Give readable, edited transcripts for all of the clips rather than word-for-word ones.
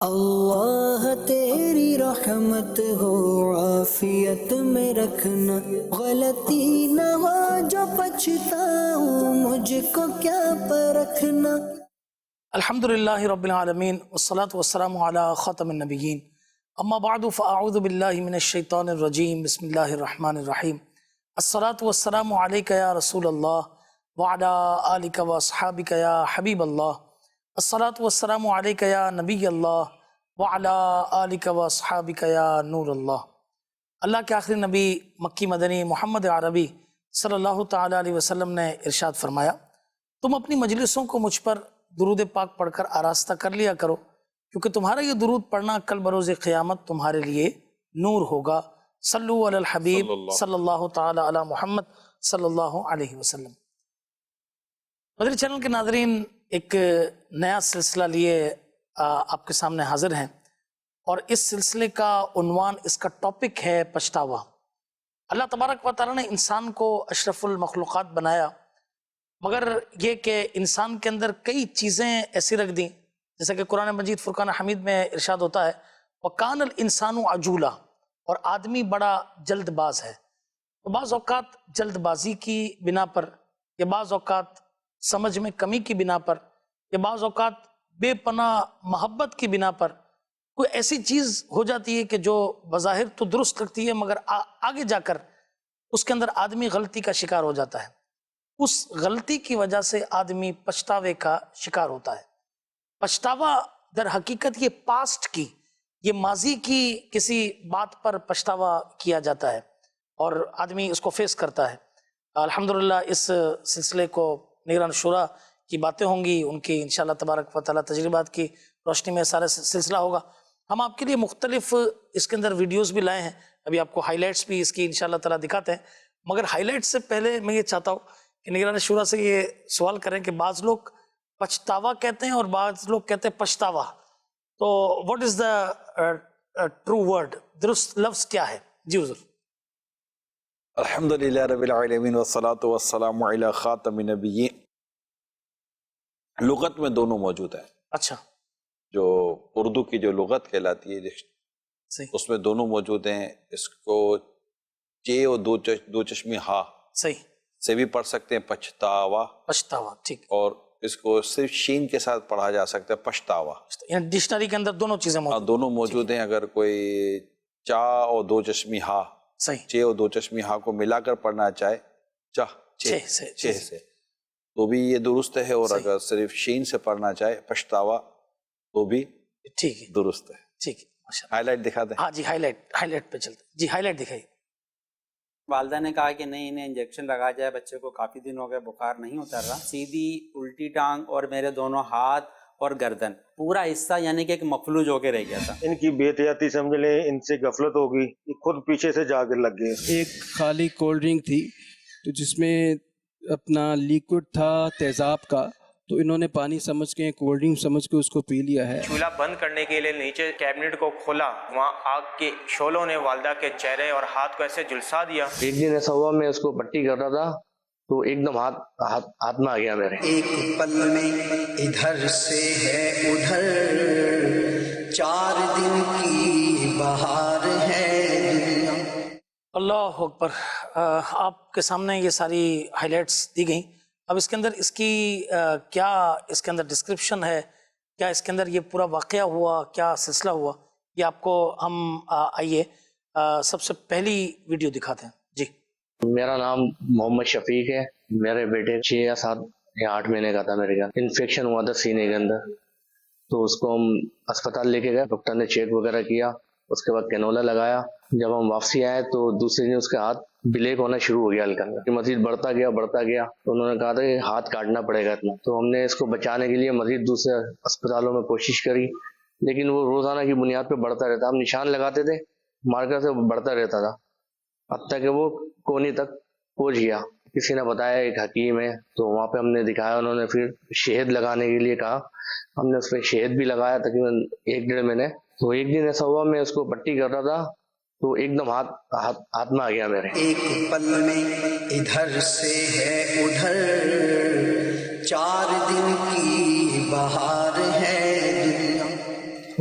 اللہ تیری رحمت ہو عافیت میں رکھنا، غلطی نہ ہو جو پچھتاؤں مجھ کو کیا پرکھنا۔ الحمدللہ رب العالمین والصلاة والسلام علی خاتم النبیین، اما بعد فاعوذ باللہ من الشیطان الرجیم، بسم اللہ الرحمن الرحیم۔ الصلاة والسلام علیک یا رسول اللہ وعلی آلک واصحابک یا حبیب اللہ۔ الصلاة والسلام علیک یا نبی اللہ وعلی آلک واصحابک یا نور اللہ۔ اللہ کے آخری نبی مکی مدنی محمد عربی صلی اللہ تعالی علیہ وسلم نے ارشاد فرمایا، تم اپنی مجلسوں کو مجھ پر درود پاک پڑھ کر آراستہ کر لیا کرو، کیونکہ تمہارا یہ درود پڑھنا کل بروز قیامت تمہارے لیے نور ہوگا۔ صلو علی الحبیب صلی اللہ تعالی علی محمد صلی اللہ علیہ وسلم۔ مدنی چینل کے ناظرین، ایک نیا سلسلہ لیے آپ کے سامنے حاضر ہیں، اور اس سلسلے کا عنوان، اس کا ٹاپک ہے پچھتاوا۔ اللہ تبارک و تعالیٰ نے انسان کو اشرف المخلوقات بنایا، مگر یہ کہ انسان کے اندر کئی چیزیں ایسی رکھ دیں، جیسا کہ قرآن مجید فرقان حمید میں ارشاد ہوتا ہے وَقَانَ الْإِنسَانُ عَجُولًا، اور آدمی بڑا جلد باز ہے۔ تو بعض اوقات جلد بازی کی بنا پر، یا بعض اوقات سمجھ میں کمی کی بنا پر، یا بعض اوقات بے پناہ محبت کی بنا پر کوئی ایسی چیز ہو جاتی ہے کہ جو بظاہر تو درست لگتی ہے، مگر آگے جا کر اس کے اندر آدمی غلطی کا شکار ہو جاتا ہے۔ اس غلطی کی وجہ سے آدمی پچھتاوے کا شکار ہوتا ہے۔ پچھتاوا در حقیقت یہ پاسٹ کی، یہ ماضی کی کسی بات پر پچھتاوا کیا جاتا ہے، اور آدمی اس کو فیس کرتا ہے۔ الحمدللہ اس سلسلے کو نگران شورا کی باتیں ہوں گی، ان کی انشاءاللہ تبارک و تعالیٰ تجربات کی روشنی میں سارا سلسلہ ہوگا۔ ہم آپ کے لیے مختلف اس کے اندر ویڈیوز بھی لائے ہیں، ابھی آپ کو ہائی لائٹس بھی اس کی انشاءاللہ تعالیٰ دکھاتے ہیں، مگر ہائی لائٹ سے پہلے میں یہ چاہتا ہوں کہ نگران شورا سے یہ سوال کریں کہ بعض لوگ پچھتاوا کہتے ہیں اور بعض لوگ کہتے ہیں پچھتاوا، تو what is the true word، درست لفظ کیا ہے؟ جی حضور۔ الحمدللہ رب العالمین والصلاة والسلام علی خاتم النبیین۔ لغت میں دونوں موجود ہیں۔ اچھا، جو اردو کی جو لغت کہلاتی ہے صحیح، اس میں دونوں موجود ہیں۔ اس کو چے اور دو چشمی ہا صحیح سے بھی پڑھ سکتے ہیں، پچھتاوا، پچھتاوا، ٹھیک، اور اس کو صرف شین کے ساتھ پڑھا جا سکتا ہے، پچھتاوا۔ یعنی ڈکشنری کے اندر دونوں چیزیں موجود ہیں۔ دونوں موجود ہیں۔ اگر کوئی چا اور دو چشمی ہا، صحیح، چے اور دو چشمی ہا کو ملا کر پڑھنا چاہے، چھ چھ سے تو بھی یہ درست ہے، اور صحیح، اگر صرف شین سے پڑھنا چاہے پچھتاوا تو بھی ٹھیک ہے، درست ہے۔ ٹھیک ہے، ماشاء ہائی لائٹ دکھا دیں۔ اللہ۔ ہاں جی، ہائی لائٹ پہ چلتے ہیں۔ جی ہائی لائٹ دکھائیے۔ والدہ نے کہا کہ نہیں، انہیں انجیکشن لگا جائے، بچے کو کافی دن ہو گئے بخار نہیں اتر رہا، سیدھی الٹی ٹانگ اور میرے دونوں ہاتھ اور گردن پورا حصہ یعنی کہ ایک مفلوج ہو کے رہ گیا تھا۔ ان کی بے احتیاطی سمجھ لیں، ان سے غفلت ہوگی، یہ خود پیچھے سے جا کے لگ گئے۔ ایک خالی کولڈ ڈرنک تھی تو جس میں اپنا لیکوڈ تھا تیزاب کا، تو انہوں نے پانی سمجھ کے، کولڈ ڈرنک سمجھ کے اس کو پی لیا ہے۔ چولہا بند کرنے کے لیے نیچے کیبنٹ کو کھولا، وہاں آگ کے شعلوں نے والدہ کے چہرے اور ہاتھ کو ایسے جھلسا دیا۔ ایک دن ایسا ہوا، میں اس کو پٹی کر رہا تھا تو ایک دم ہاتھ میں آ گیا میرے۔ ایک پل میں ادھر سے ہے ادھر، 4 دن کی بہار ہے دنیا۔ اللہ اکبر۔ آپ کے سامنے یہ ساری ہائی لائٹس دی گئیں۔ اب اس کے اندر اس کی کیا اس کے اندر ڈسکرپشن ہے، کیا اس کے اندر یہ پورا واقعہ ہوا، کیا سلسلہ ہوا، یہ آپ کو ہم آئیے سب سے پہلی ویڈیو دکھاتے ہیں۔ جی۔ میرا نام محمد شفیق ہے، میرے بیٹے 6 یا 7 یا 8 مہینے کا تھا، میرے گھر انفیکشن ہوا تھا سینے کے اندر، تو اس کو ہم اسپتال لے کے گئے، ڈاکٹر نے چیک وغیرہ کیا، اس کے بعد کینولا لگایا۔ جب ہم واپسی آئے تو دوسرے دن اس کے ہاتھ بلیک ہونا شروع ہو گیا ہلکا، مزید بڑھتا گیا تو انہوں نے کہا تھا کہ ہاتھ کاٹنا پڑے گا اتنا۔ تو ہم نے اس کو بچانے کے لیے مزید دوسرے اسپتالوں میں کوشش کری، لیکن وہ روزانہ کی بنیاد پہ بڑھتا رہتا، ہم نشان لگاتے تھے، مارکر سے بڑھتا رہتا تھا، حتیٰ کہ وہ کونی تک پہنچ گیا۔ کسی نے بتایا ایک حکیم ہے، تو وہاں پہ ہم نے دکھایا، انہوں نے پھر شہد لگانے کے لیے کہا، ہم نے اس پہ شہد بھی لگایا تقریباً 1-1.5 مہینے۔ تو ایک دن ایسا ہوا، میں اس کو پٹی کر رہا تھا تو ایک دم ہاتھ میں آ گیا میرے۔ ایک پل میں ادھر سے ہے ادھر، 4 دن کی بہار ہے دنیا۔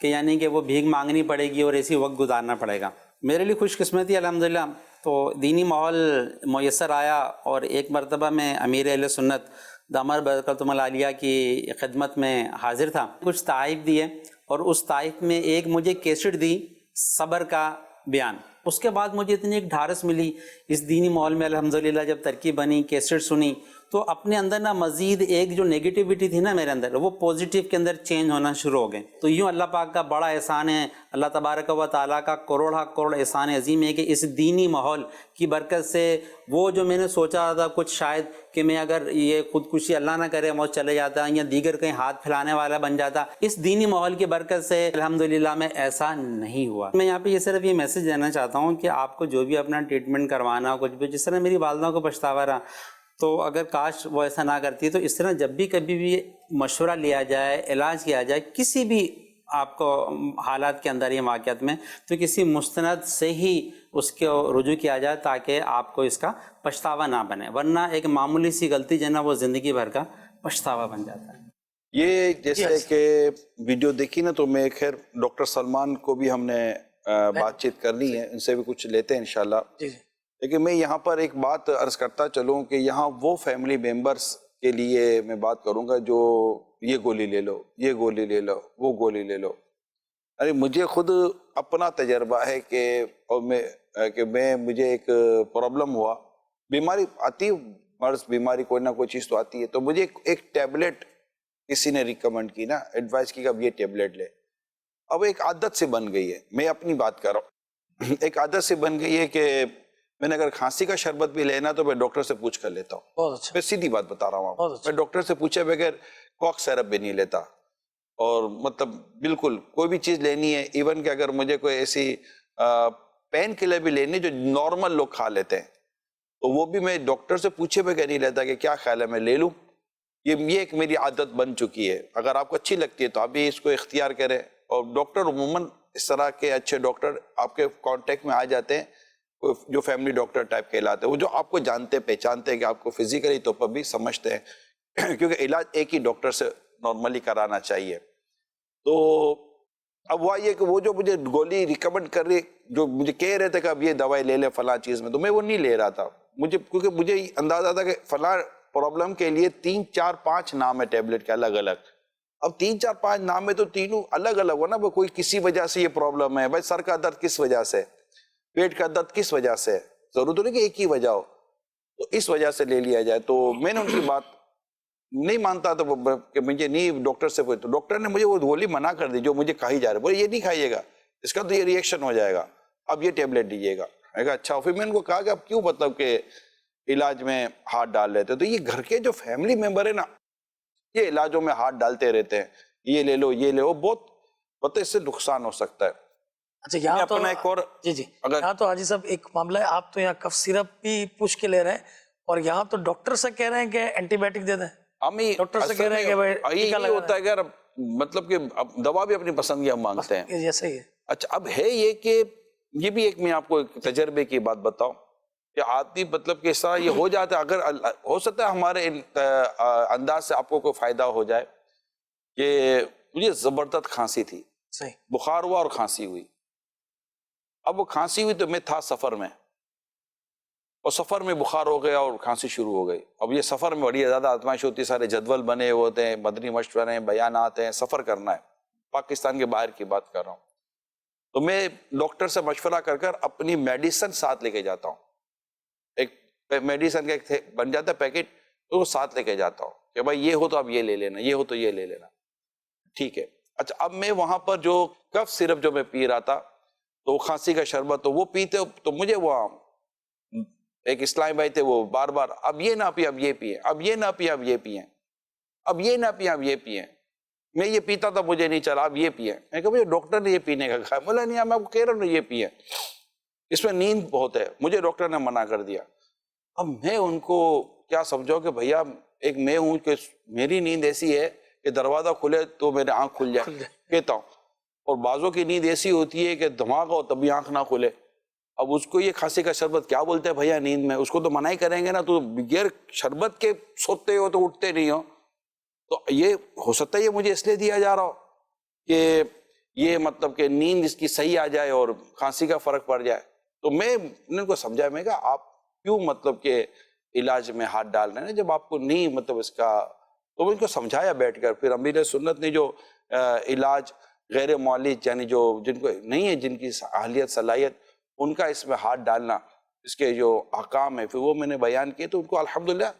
کہ یعنی کہ وہ بھیک مانگنی پڑے گی اور ایسی وقت گزارنا پڑے گا. میرے لیے خوش قسمتی الحمدللہ تو دینی ماحول میسر آیا، اور ایک مرتبہ میں امیر اہل سنت دامت برکاتہم العالیہ کی خدمت میں حاضر تھا. کچھ تحائف دیے اور اس تحائف میں ایک مجھے کیسٹ دی صبر کا بیان. اس کے بعد مجھے اتنی ایک ڈھارس ملی اس دینی ماحول میں الحمدللہ. جب ترکیب بنی، کیسٹ سنی، تو اپنے اندر نا مزید ایک جو نیگیٹیوٹی تھی نا میرے اندر، وہ پوزیٹیو کے اندر چینج ہونا شروع ہو گئے. تو یوں اللہ پاک کا بڑا احسان ہے، اللہ تبارک و تعالیٰ کا کروڑا کروڑ احسان عظیم ہے کہ اس دینی ماحول کی برکت سے وہ جو میں نے سوچا تھا کچھ شاید کہ میں اگر یہ خودکشی اللہ نہ کرے موت چلے جاتا یا دیگر کہیں ہاتھ پھیلانے والا بن جاتا، اس دینی ماحول کی برکت سے الحمدللہ میں ایسا نہیں ہوا. میں یہاں پہ یہ صرف یہ میسج دینا چاہتا ہوں کہ آپ کو جو بھی اپنا ٹریٹمنٹ کروانا کچھ بھی، جس طرح میری والدہ کو پچھتاوا رہا، تو اگر کاش وہ ایسا نہ کرتی، تو اس طرح جب بھی کبھی بھی مشورہ لیا جائے، علاج کیا جائے کسی بھی آپ کو حالات کے اندر یا واقعات میں، تو کسی مستند سے ہی اس کو رجوع کیا جائے تاکہ آپ کو اس کا پچھتاوا نہ بنے، ورنہ ایک معمولی سی غلطی جو نا وہ زندگی بھر کا پچھتاوا بن جاتا ہے. یہ جیسے کہ ویڈیو دیکھی نا، تو میں خیر ڈاکٹر سلمان کو بھی ہم نے بات چیت کرنی ہے، ان سے بھی کچھ لیتے ہیں انشاءاللہ. لیکن میں یہاں پر ایک بات عرض کرتا چلوں کہ یہاں وہ فیملی ممبرز کے لیے میں بات کروں گا جو یہ گولی لے لو، یہ گولی لے لو، وہ گولی لے لو. ارے مجھے خود اپنا تجربہ ہے کہ مجھے ایک پرابلم ہوا، بیماری آتی، مرض بیماری کوئی نہ کوئی چیز تو آتی ہے، تو مجھے ایک ٹیبلٹ کسی نے ریکمنڈ کی نا، ایڈوائز کی کہ اب یہ ٹیبلٹ لے. اب ایک عادت سے بن گئی ہے، میں اپنی بات کر رہا ہوں، ایک عادت سے بن گئی ہے کہ میں نے اگر کھانسی کا شربت بھی لینا تو میں ڈاکٹر سے پوچھ کر لیتا ہوں. بہت اچھا. میں سیدھی بات بتا رہا ہوں، بہت اچھا. میں ڈاکٹر سے پوچھے بغیر کوک سیرپ بھی نہیں لیتا. اور مطلب بالکل کوئی بھی چیز لینی ہے، ایون کہ اگر مجھے کوئی ایسی پین کلر بھی لینی جو نارمل لوگ کھا لیتے ہیں، تو وہ بھی میں ڈاکٹر سے پوچھے بغیر نہیں لیتا کہ کیا خیال ہے میں لے لوں. یہ ایک میری عادت بن چکی ہے. اگر آپ کو اچھی لگتی ہے تو آپ بھی اس کو اختیار کریں. اور ڈاکٹر عموماً اس طرح کے اچھے ڈاکٹر آپ کے کانٹیکٹ میں آ جاتے ہیں جو فیملی ڈاکٹر ٹائپ کہلاتے ہیں، وہ جو آپ کو جانتے پہچانتے ہیں، کہ آپ کو فزیکلی طور پر بھی سمجھتے ہیں، کیونکہ علاج ایک ہی ڈاکٹر سے نارملی کرانا چاہیے. تو اب ہوا یہ کہ وہ جو مجھے گولی ریکمنڈ کر رہی، جو مجھے کہہ رہے تھے کہ اب یہ دوائی لے لیں فلاں چیز میں، تو میں وہ نہیں لے رہا تھا. کیونکہ مجھے اندازہ تھا کہ فلاں پرابلم کے لیے 3 4 5 نام ہے ٹیبلٹ کے الگ الگ. اب 3 4 5 نام ہے تو تینوں الگ الگ ہو نا، کوئی کسی وجہ سے یہ پرابلم ہے، بھائی سر کا درد کس وجہ سے، پیٹ کا درد کس وجہ سے، ضرورت نہیں کہ ایک ہی وجہ ہو، تو اس وجہ سے لے لیا جائے. تو میں نے ان کی بات نہیں مانتا تھا کہ مجھے نہیں، ڈاکٹر سے تو ڈاکٹر نے مجھے وہ گولی منع کر دی جو مجھے کہی جا رہی ہے. بولے یہ نہیں کھائیے گا، اس کا تو یہ ریئیکشن ہو جائے گا، اب یہ ٹیبلٹ دیجیے گا. میں کہا اچھا. پھر میں ان کو کہا کہ اب کیوں مطلب کہ علاج میں ہاتھ ڈال رہے تھے. تو یہ گھر کے جو فیملی ممبر ہے نا، یہ علاجوں میں ہاتھ ڈالتے رہتے ہیں، یہ لے لو یہ لے لو، بہت پتہ اس سے نقصان ہو سکتا ہے. اچھا یہاں تو اپنا ایک اور جی یہاں تو حاجی صاحب ایک معاملہ ہے، آپ تو یہاں کف سیرپ بھی پوچھ کے لے رہے ہیں، اور یہاں تو ڈاکٹر سے کہہ رہے ہیں کہ اینٹی بایوٹک دے دیں. ڈاکٹر سے کہہ رہے ہیں کہ بھائی ٹیکا لگا ہوتا ہے کہ مطلب کہ دوا بھی اپنی پسند کی ہم مانگتے ہیں. جیسے ہی ہے. اچھا اب ہے یہ کہ یہ بھی ایک میں آپ کو تجربے کی بات بتاؤں کہ آدمی مطلب کہ اس طرح یہ ہو جاتا ہے، اگر ہو سکتا ہے ہمارے انداز سے آپ کو کوئی فائدہ ہو جائے، کہ مجھے زبردست کھانسی تھی، بخار ہوا اور کھانسی ہوئی. اب وہ کھانسی ہوئی تو میں تھا سفر میں، اور سفر میں بخار ہو گیا اور کھانسی شروع ہو گئی. اب یہ سفر میں بڑی زیادہ آزمائش ہوتی ہے، سارے جدول بنے ہوتے ہیں، مدنی مشورے ہیں، بیانات ہیں، سفر کرنا ہے، پاکستان کے باہر کی بات کر رہا ہوں. تو میں ڈاکٹر سے مشورہ کر کر اپنی میڈیسن ساتھ لے کے جاتا ہوں. ایک میڈیسن کا ایک بن جاتا ہے پیکٹ، تو وہ ساتھ لے کے جاتا ہوں کہ بھائی یہ ہو تو اب یہ لے لینا، یہ ہو تو یہ لے لینا. ٹھیک ہے. اچھا اب میں وہاں پر جو کف سرپ جو میں پی رہا تھا، تو کھانسی کا شربت تو وہ پیتے، تو مجھے وہ ایک اسلامی بھائی تھے، وہ بار بار اب یہ نہ پیے اب یہ پیے، اب یہ نہ پیے اب یہ پیے، اب یہ نہ پیے اب یہ پیے. میں یہ پیتا تھا مجھے نہیں چلا، اب یہ پیے. میں کہا ڈاکٹر نے یہ پینے کا کہا. بولا نہیں میں آپ کو کہہ رہا ہوں یہ پیے، اس میں نیند بہت ہے، مجھے ڈاکٹر نے منع کر دیا. اب میں ان کو کیا سمجھاؤ کہ بھیا ایک میں ہوں کہ میری نیند ایسی ہے کہ دروازہ کھلے تو میرے آنکھ کھل جائے کہتا ہوں، اور بعضوں کی نیند ایسی ہوتی ہے کہ دماغ ہو تبھی آنکھ نہ کھلے. اب اس کو یہ کھانسی کا شربت کیا بولتے ہیں بھیا نیند میں، اس کو تو منع ہی کریں گے نا. تو بغیر شربت کے سوتے ہو تو اٹھتے نہیں ہو. تو یہ ہو سکتا ہے یہ مجھے اس لیے دیا جا رہا ہو کہ یہ مطلب کہ نیند اس کی صحیح آ جائے اور کھانسی کا فرق پڑ جائے. تو میں ان کو سمجھایا، میں کہا آپ کیوں مطلب کہ علاج میں ہاتھ ڈال رہے ہیں جب آپ کو نہیں مطلب اس کا. تو میں ان کو سمجھایا بیٹھ کر. پھر امیر سنت نے جو علاج غیر معالج یعنی جو جن کو نہیں ہے، جن کی اہلیت صلاحیت، ان کا اس میں ہاتھ ڈالنا، اس کے جو احکام ہے، پھر وہ میں نے بیان کیے تو ان کو الحمدللہ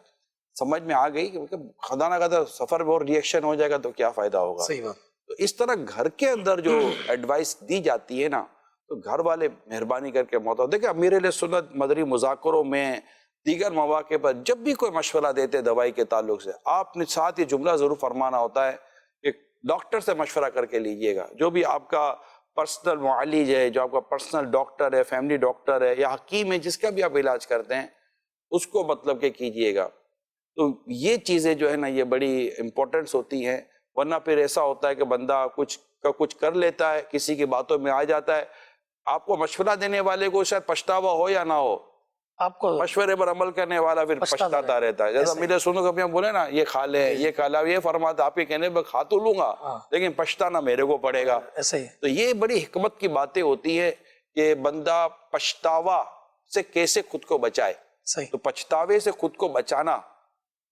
سمجھ میں آ گئی کہ خدا نہ خدا سفر میں اور ریئیکشن ہو جائے گا تو کیا فائدہ ہوگا. صحیح بات. تو اس طرح گھر کے اندر جو ایڈوائس دی جاتی ہے نا، تو گھر والے مہربانی کر کے محتاط. دیکھیں امیر اہل سنت مدنی مذاکروں میں دیگر مواقع پر جب بھی کوئی مشورہ دیتے دوائی کے تعلق سے، آپ نے ساتھ یہ جملہ ضرور فرمانا ہوتا ہے کہ ڈاکٹر سے مشورہ کر کے لیجئے گا. جو بھی آپ کا پرسنل معالج ہے، جو آپ کا پرسنل ڈاکٹر ہے، فیملی ڈاکٹر ہے یا حکیم ہے، جس کا بھی آپ علاج کرتے ہیں، اس کو مطلب کہ کیجئے گا. تو یہ چیزیں جو ہے نا یہ بڑی امپورٹنس ہوتی ہیں. ورنہ پھر ایسا ہوتا ہے کہ بندہ کچھ کر لیتا ہے، کسی کی باتوں میں آ جاتا ہے. آپ کو مشورہ دینے والے کو شاید پچھتاوا ہو یا نہ ہو، آپ کو مشورے پر عمل کرنے والا پھر پچھتاتا رہتا ہے. جیسا میرے سنو کبھی ہم بولے نا یہ کھا لیں، یہ کھا لیں، یہ فرماتا آپ کے کہنے پر کھا تو لوں گا لیکن پچھتانا میرے کو پڑے گا. ایسے ہی. تو یہ بڑی حکمت کی باتیں ہوتی ہیں کہ بندہ پچھتاوا سے کیسے خود کو بچائے. صحیح. تو پچھتاوے سے خود کو بچانا،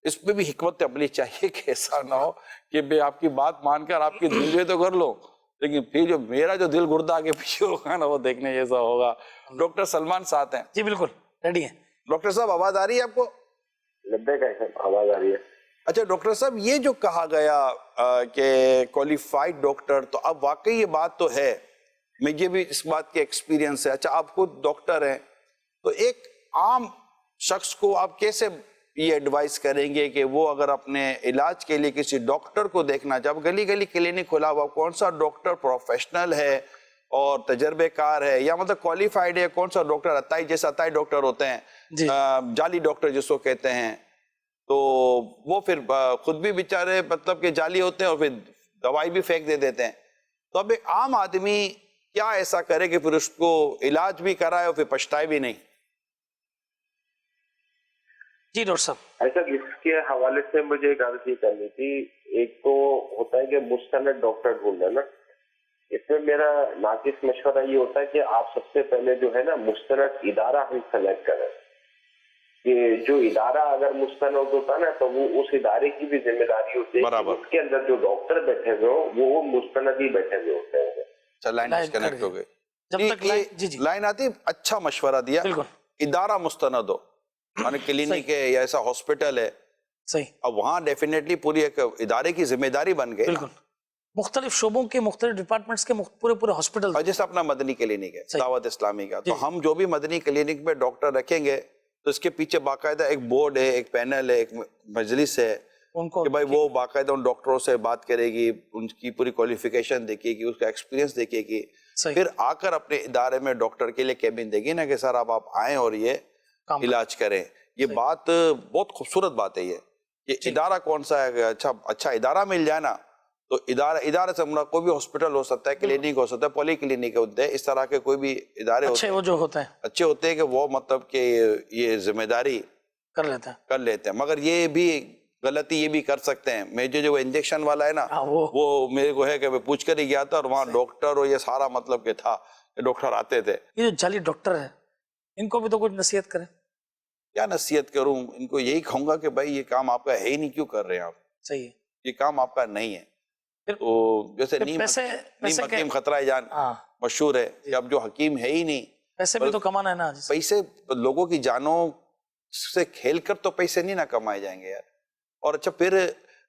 اس پہ بھی حکمت عملی چاہیے کہ ایسا نہ ہو کہ میں آپ کی بات مان کر آپ کی دل تو کر لوں لیکن پھر جو میرا جو دل گردہ آگے پیچھے ہوگا نا وہ دیکھنے جیسا ہوگا. ڈاکٹر سلمان ساتھ ہیں. جی بالکل ریڈی ہیں. ڈاکٹر صاحب آواز آ رہی ہے آپ کو؟ آواز آ رہی ہے. اچھا ڈاکٹر صاحب یہ جو کہا گیا کہ کوالیفائڈ ڈاکٹر، تو اب واقعی یہ بات تو ہے، مجھے بھی اس بات کے ایکسپیرینس ہے. اچھا آپ خود ڈاکٹر ہیں، تو ایک عام شخص کو آپ کیسے یہ ایڈوائز کریں گے کہ وہ اگر اپنے علاج کے لیے کسی ڈاکٹر کو دیکھنا چاہے، گلی گلی کلینک کھلا ہوا، کون سا ڈاکٹر پروفیشنل ہے اور تجربے کار ہے یا مطلب کوالیفائڈ ہے، کون سا ڈاکٹر عطائی جیسا عطائی ڈاکٹر ہوتے ہیں، جعلی ڈاکٹر جس کو کہتے ہیں، تو وہ پھر خود بھی بیچارے مطلب کہ جعلی ہوتے ہیں اور پھر دوائی بھی پھینک دے دیتے ہیں. تو اب ایک عام آدمی کیا ایسا کرے کہ پھر اس کو علاج بھی کرائے اور پھر پچھتائے بھی نہیں؟ جی ڈاکٹر صاحب. ایسا اس کے حوالے سے مجھے ایک عرض یہ کرنی تھی. ایک تو ہوتا ہے کہ مستند ڈاکٹر ڈھونڈنا نا، اس میں میرا ناقص مشورہ یہ ہوتا ہے کہ آپ سب سے پہلے جو ہے نا مستند ادارہ ہم سلیکٹ کریں. کہ جو ادارہ اگر مستند ہوتا نا تو وہ اس ادارے کی بھی ذمہ داری ہوتی ہے کہ اس کے اندر جو ڈاکٹر بیٹھے ہوئے ہو وہ مستند ہی بیٹھے ہوئے ہوتے ہیں. اچھا لائن ڈسکنیکٹ ہو گئی. جب تک لائن آتی، اچھا مشورہ دیا. ادارہ مستند ہو، یعنی کلینک ہے یا ایسا ہاسپٹل ہے، صحیح. اب وہاں ڈیفینیٹلی پوری ایک ادارے کی ذمہ داری بن گئی. بالکل مختلف شعبوں کے مختلف ڈپارٹمنٹس کے پورے ہاسپٹل. جیسے اپنا مدنی کلینک ہے دعوت اسلامی کا، تو ہم جو بھی مدنی کلینک میں ڈاکٹر رکھیں گے تو اس کے پیچھے باقاعدہ ایک بورڈ ہے، ایک پینل ہے، ایک مجلس ہے کہ بھائی وہ باقاعدہ ان ڈاکٹروں سے بات کرے گی، ان کی پوری کوالیفیکیشن دیکھے گی، اس کا ایکسپیرینس دیکھے گی، پھر آ کر اپنے ادارے میں ڈاکٹر کے لیے کیبن دے گی نا کہ سر آپ آئیں اور یہ علاج کریں. یہ بات بہت خوبصورت بات ہے. یہ ادارہ کون سا ہے؟ اچھا ادارہ مل جائے نا تو ادارے سے ہمارا کوئی بھی ہاسپٹل ہو سکتا ہے، کلینک ہو سکتا ہے، پولی کلینک ہوتے ہیں، اس طرح کے کوئی بھی ادارے اچھے وہ جو ہوتے ہیں اچھے ہوتے ہیں کہ وہ مطلب کہ یہ ذمہ داری کر لیتے ہیں. مگر یہ بھی غلطی یہ بھی کر سکتے ہیں. میں جو انجیکشن والا ہے نا وہ میرے کو ہے کہ میں پوچھ کر ہی گیا تھا اور وہاں ڈاکٹر اور یہ سارا مطلب کہ تھا، ڈاکٹر آتے تھے. یہ جو جعلی ڈاکٹر ہے ان کو بھی تو کچھ نصیحت کریں. کیا نصیحت کروں؟ ان کو یہی کہوں گا کہ بھائی یہ کام آپ کا ہے ہی نہیں، کیوں کر رہے ہیں آپ؟ صحیح ہے. یہ کام آپ کا نہیں ہے. تو جیسے نیم حکیم خطرہ جان مشہور ہے کہ اب جو حکیم ہے ہی نہیں، پیسے بھی تو کمانا ہے نا. پیسے لوگوں کی جانوں سے کھیل کر تو پیسے نہیں نہ کمائے جائیں گے یار. اور اچھا پھر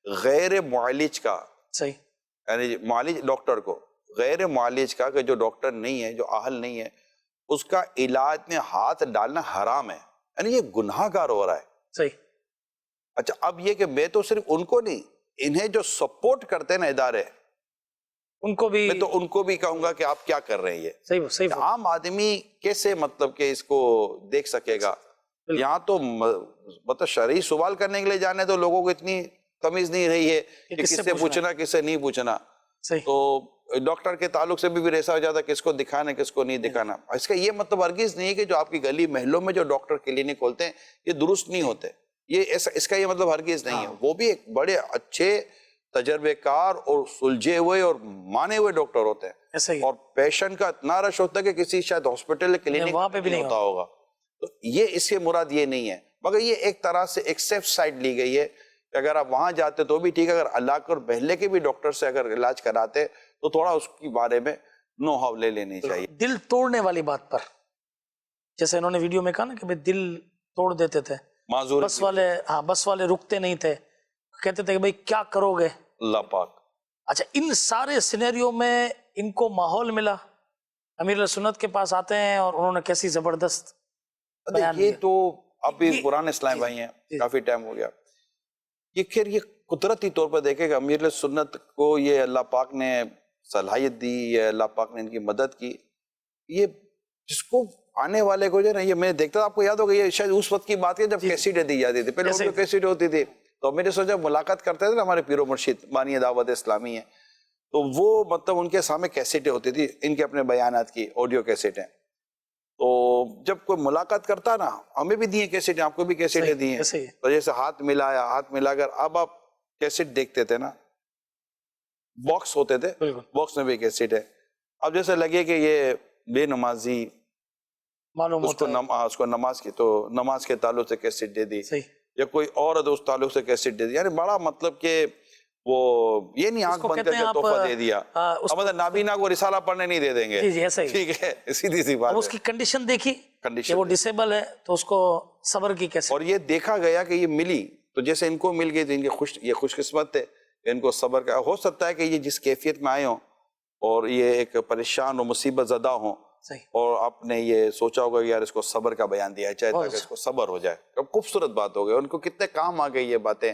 غیر معالج کا، صحیح، یعنی معالج ڈاکٹر کو، غیر معالج کا کہ جو ڈاکٹر نہیں ہے، جو اہل نہیں ہے، اس کا علاج میں ہاتھ ڈالنا حرام ہے، یعنی یہ گناہ گار ہو رہا ہے. صحیح. اچھا اب یہ کہ میں تو صرف ان کو نہیں، انہیں جو سپورٹ کرتے ہیں نا ادارے، ان کو بھی میں تو ان کو بھی کہوں گا کہ آپ کیا کر رہے ہیں. یہ صحیح. عام آدمی کیسے مطلب کہ اس کو دیکھ سکے گا؟ یہاں تو مطلب شرعی سوال کرنے کے لیے جانے تو لوگوں کو اتنی تمیز نہیں رہی ہے کہ کس سے پوچھنا کس سے نہیں پوچھنا. تو ڈاکٹر کے تعلق سے بھی ایسا ہو جاتا ہے کس کو دکھانا کس کو نہیں دکھانا. اس کا یہ مطلب ہرگز نہیں ہے کہ جو آپ کی گلی محلوں میں جو ڈاکٹر کلینک کھولتے ہیں یہ درست نہیں ہوتے، یہ اس کا یہ مطلب ہرگز نہیں ہے. وہ بھی ایک بڑے اچھے تجربے کار اور سلجھے ہوئے اور مانے ہوئے ڈاکٹر ہوتے ہیں, ایسا ہی اور پیشنٹ کا اتنا رش ہوتا ہے کہ کسی شاید ہاسپٹل کلینک وہاں پہ بھی نہیں ہوتا ہوگا. تو یہ اس کے مراد یہ نہیں ہے, مگر یہ ایک طرح سے ایک سیف سائڈ لی گئی ہے کہ اگر آپ وہاں جاتے تو بھی ٹھیک ہے, اگر اللہ اور پہلے کے بھی ڈاکٹر سے اگر علاج کراتے تو تھوڑا اس کے بارے میں نو ہاؤ لے لینی چاہیے. دل توڑنے والی بات پر, جیسے انہوں نے ویڈیو میں کہا نا کہ دل توڑ دیتے تھے, معذور بس والے رکتے نہیں تھے, کہتے تھے کہ بھائی کیا کرو گے اللہ پاک. اچھا, ان سارے سینیریو میں ان کو ماحول ملا, امیر سنت کے پاس آتے ہیں اور انہوں نے کیسی زبردست بیان یہ دیا. تو ابھی قرآن اسلام بھائی ہیں, کافی ٹائم ہو گیا. یہ پھر یہ قدرتی طور پر دیکھے گا امیر سنت کو یہ اللہ پاک نے صلاحیت دی, یہ اللہ پاک نے ان کی مدد کی. یہ جس کو آنے والے کو جو ہے نا, یہ میں دیکھتا تھا, آپ کو یاد ہوگا یہ شاید اس وقت کی بات ہے جب کیسیٹیں دی جاتی تھی, پہلے آڈیو کیسیٹ ہوتی تھی. تو میں نے سوچا ملاقات کرتے تھے نا ہمارے پیر و مرشد بانی دعوت اسلامی ہے, تو وہ مطلب ان کے سامنے کیسیٹیں ہوتی تھی ان کے اپنے بیانات کی, آڈیو کیسیٹیں. تو جب کوئی ملاقات کرتا نا, ہمیں بھی دی ہیں کیسیٹیں, آپ کو بھی کیسیٹیں دی ہیں, تو جیسے ہاتھ ملایا, ہاتھ ملا کر اب آپ کیسیٹ دیکھتے تھے نا, باکس ہوتے تھے, باکس میں بھی کیسیٹ ہے. اب جیسے لگے کہ یہ بے نمازی اس کو نماز کی, تو نماز کے تعلق سے کیسیٹ دے دی, یا کوئی اور اس تعلق سے کیسیٹ دے دی. یعنی بڑا مطلب کہ وہ یہ نہیں آنکھ بند کر کے تحفہ دے دیا, مطلب نابینا کو رسالہ پڑھنے نہیں دے دیں گے, ٹھیک ہے, سیدھی سی بات. اس کی کنڈیشن دیکھی کہ وہ ڈسیبل ہے, تو اس کو صبر کی کیسے, اور یہ دیکھا گیا کہ یہ ملی, تو جیسے ان کو مل گئی تو ان کے یہ خوش قسمت تھے کہ ان کو صبر کا. ہو سکتا ہے کہ یہ جس کیفیت میں آئے ہوں اور یہ ایک پریشان و مصیبت زدہ ہوں, اور آپ نے یہ سوچا ہوگا کہ یار اس کو صبر کا بیان دیا جائے تاکہ اس کو صبر ہو جائے. اب خوبصورت بات ہو گئی, ان کو کتنے کام آ گئی یہ باتیں.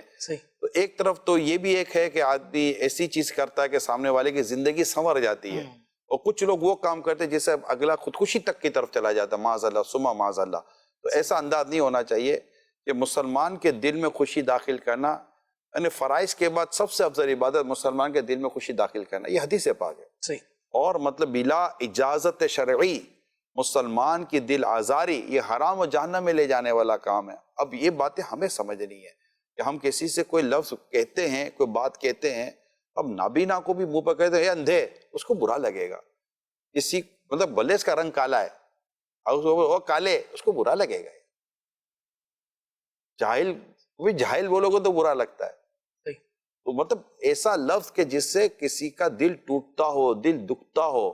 تو ایک طرف تو یہ بھی ایک ہے کہ آدمی ایسی چیز کرتا ہے کہ سامنے والے کی زندگی سنور جاتی ہے, اور کچھ لوگ وہ کام کرتے ہیں جس سے اگلا خودکشی تک کی طرف چلا جاتا ہے, معاذ اللہ ثم معاذ اللہ. تو ایسا انداز نہیں ہونا چاہیے کہ مسلمان کے دل میں خوشی داخل کرنا, یعنی فرائض کے بعد سب سے افضل عبادت مسلمان کے دل میں خوشی داخل کرنا, یہ حدیث پاک ہے. اور مطلب بلا اجازت شرعی مسلمان کی دل آزاری یہ حرام و جہنم میں لے جانے والا کام ہے. اب یہ باتیں ہمیں سمجھنی ہے کہ ہم کسی سے کوئی لفظ کہتے ہیں, کوئی بات کہتے ہیں, اب نابینا کو بھی منہ پہ کہتے ہیں اے اندھے, اس کو برا لگے گا. اسی مطلب بھلے اس کا رنگ کالا ہے, وہ کالے, اس کو برا لگے گا. جاہل بولو گے تو برا لگتا ہے. تو مطلب ایسا لفظ کہ جس سے کسی کا دل ٹوٹتا ہو, دل دکھتا ہو,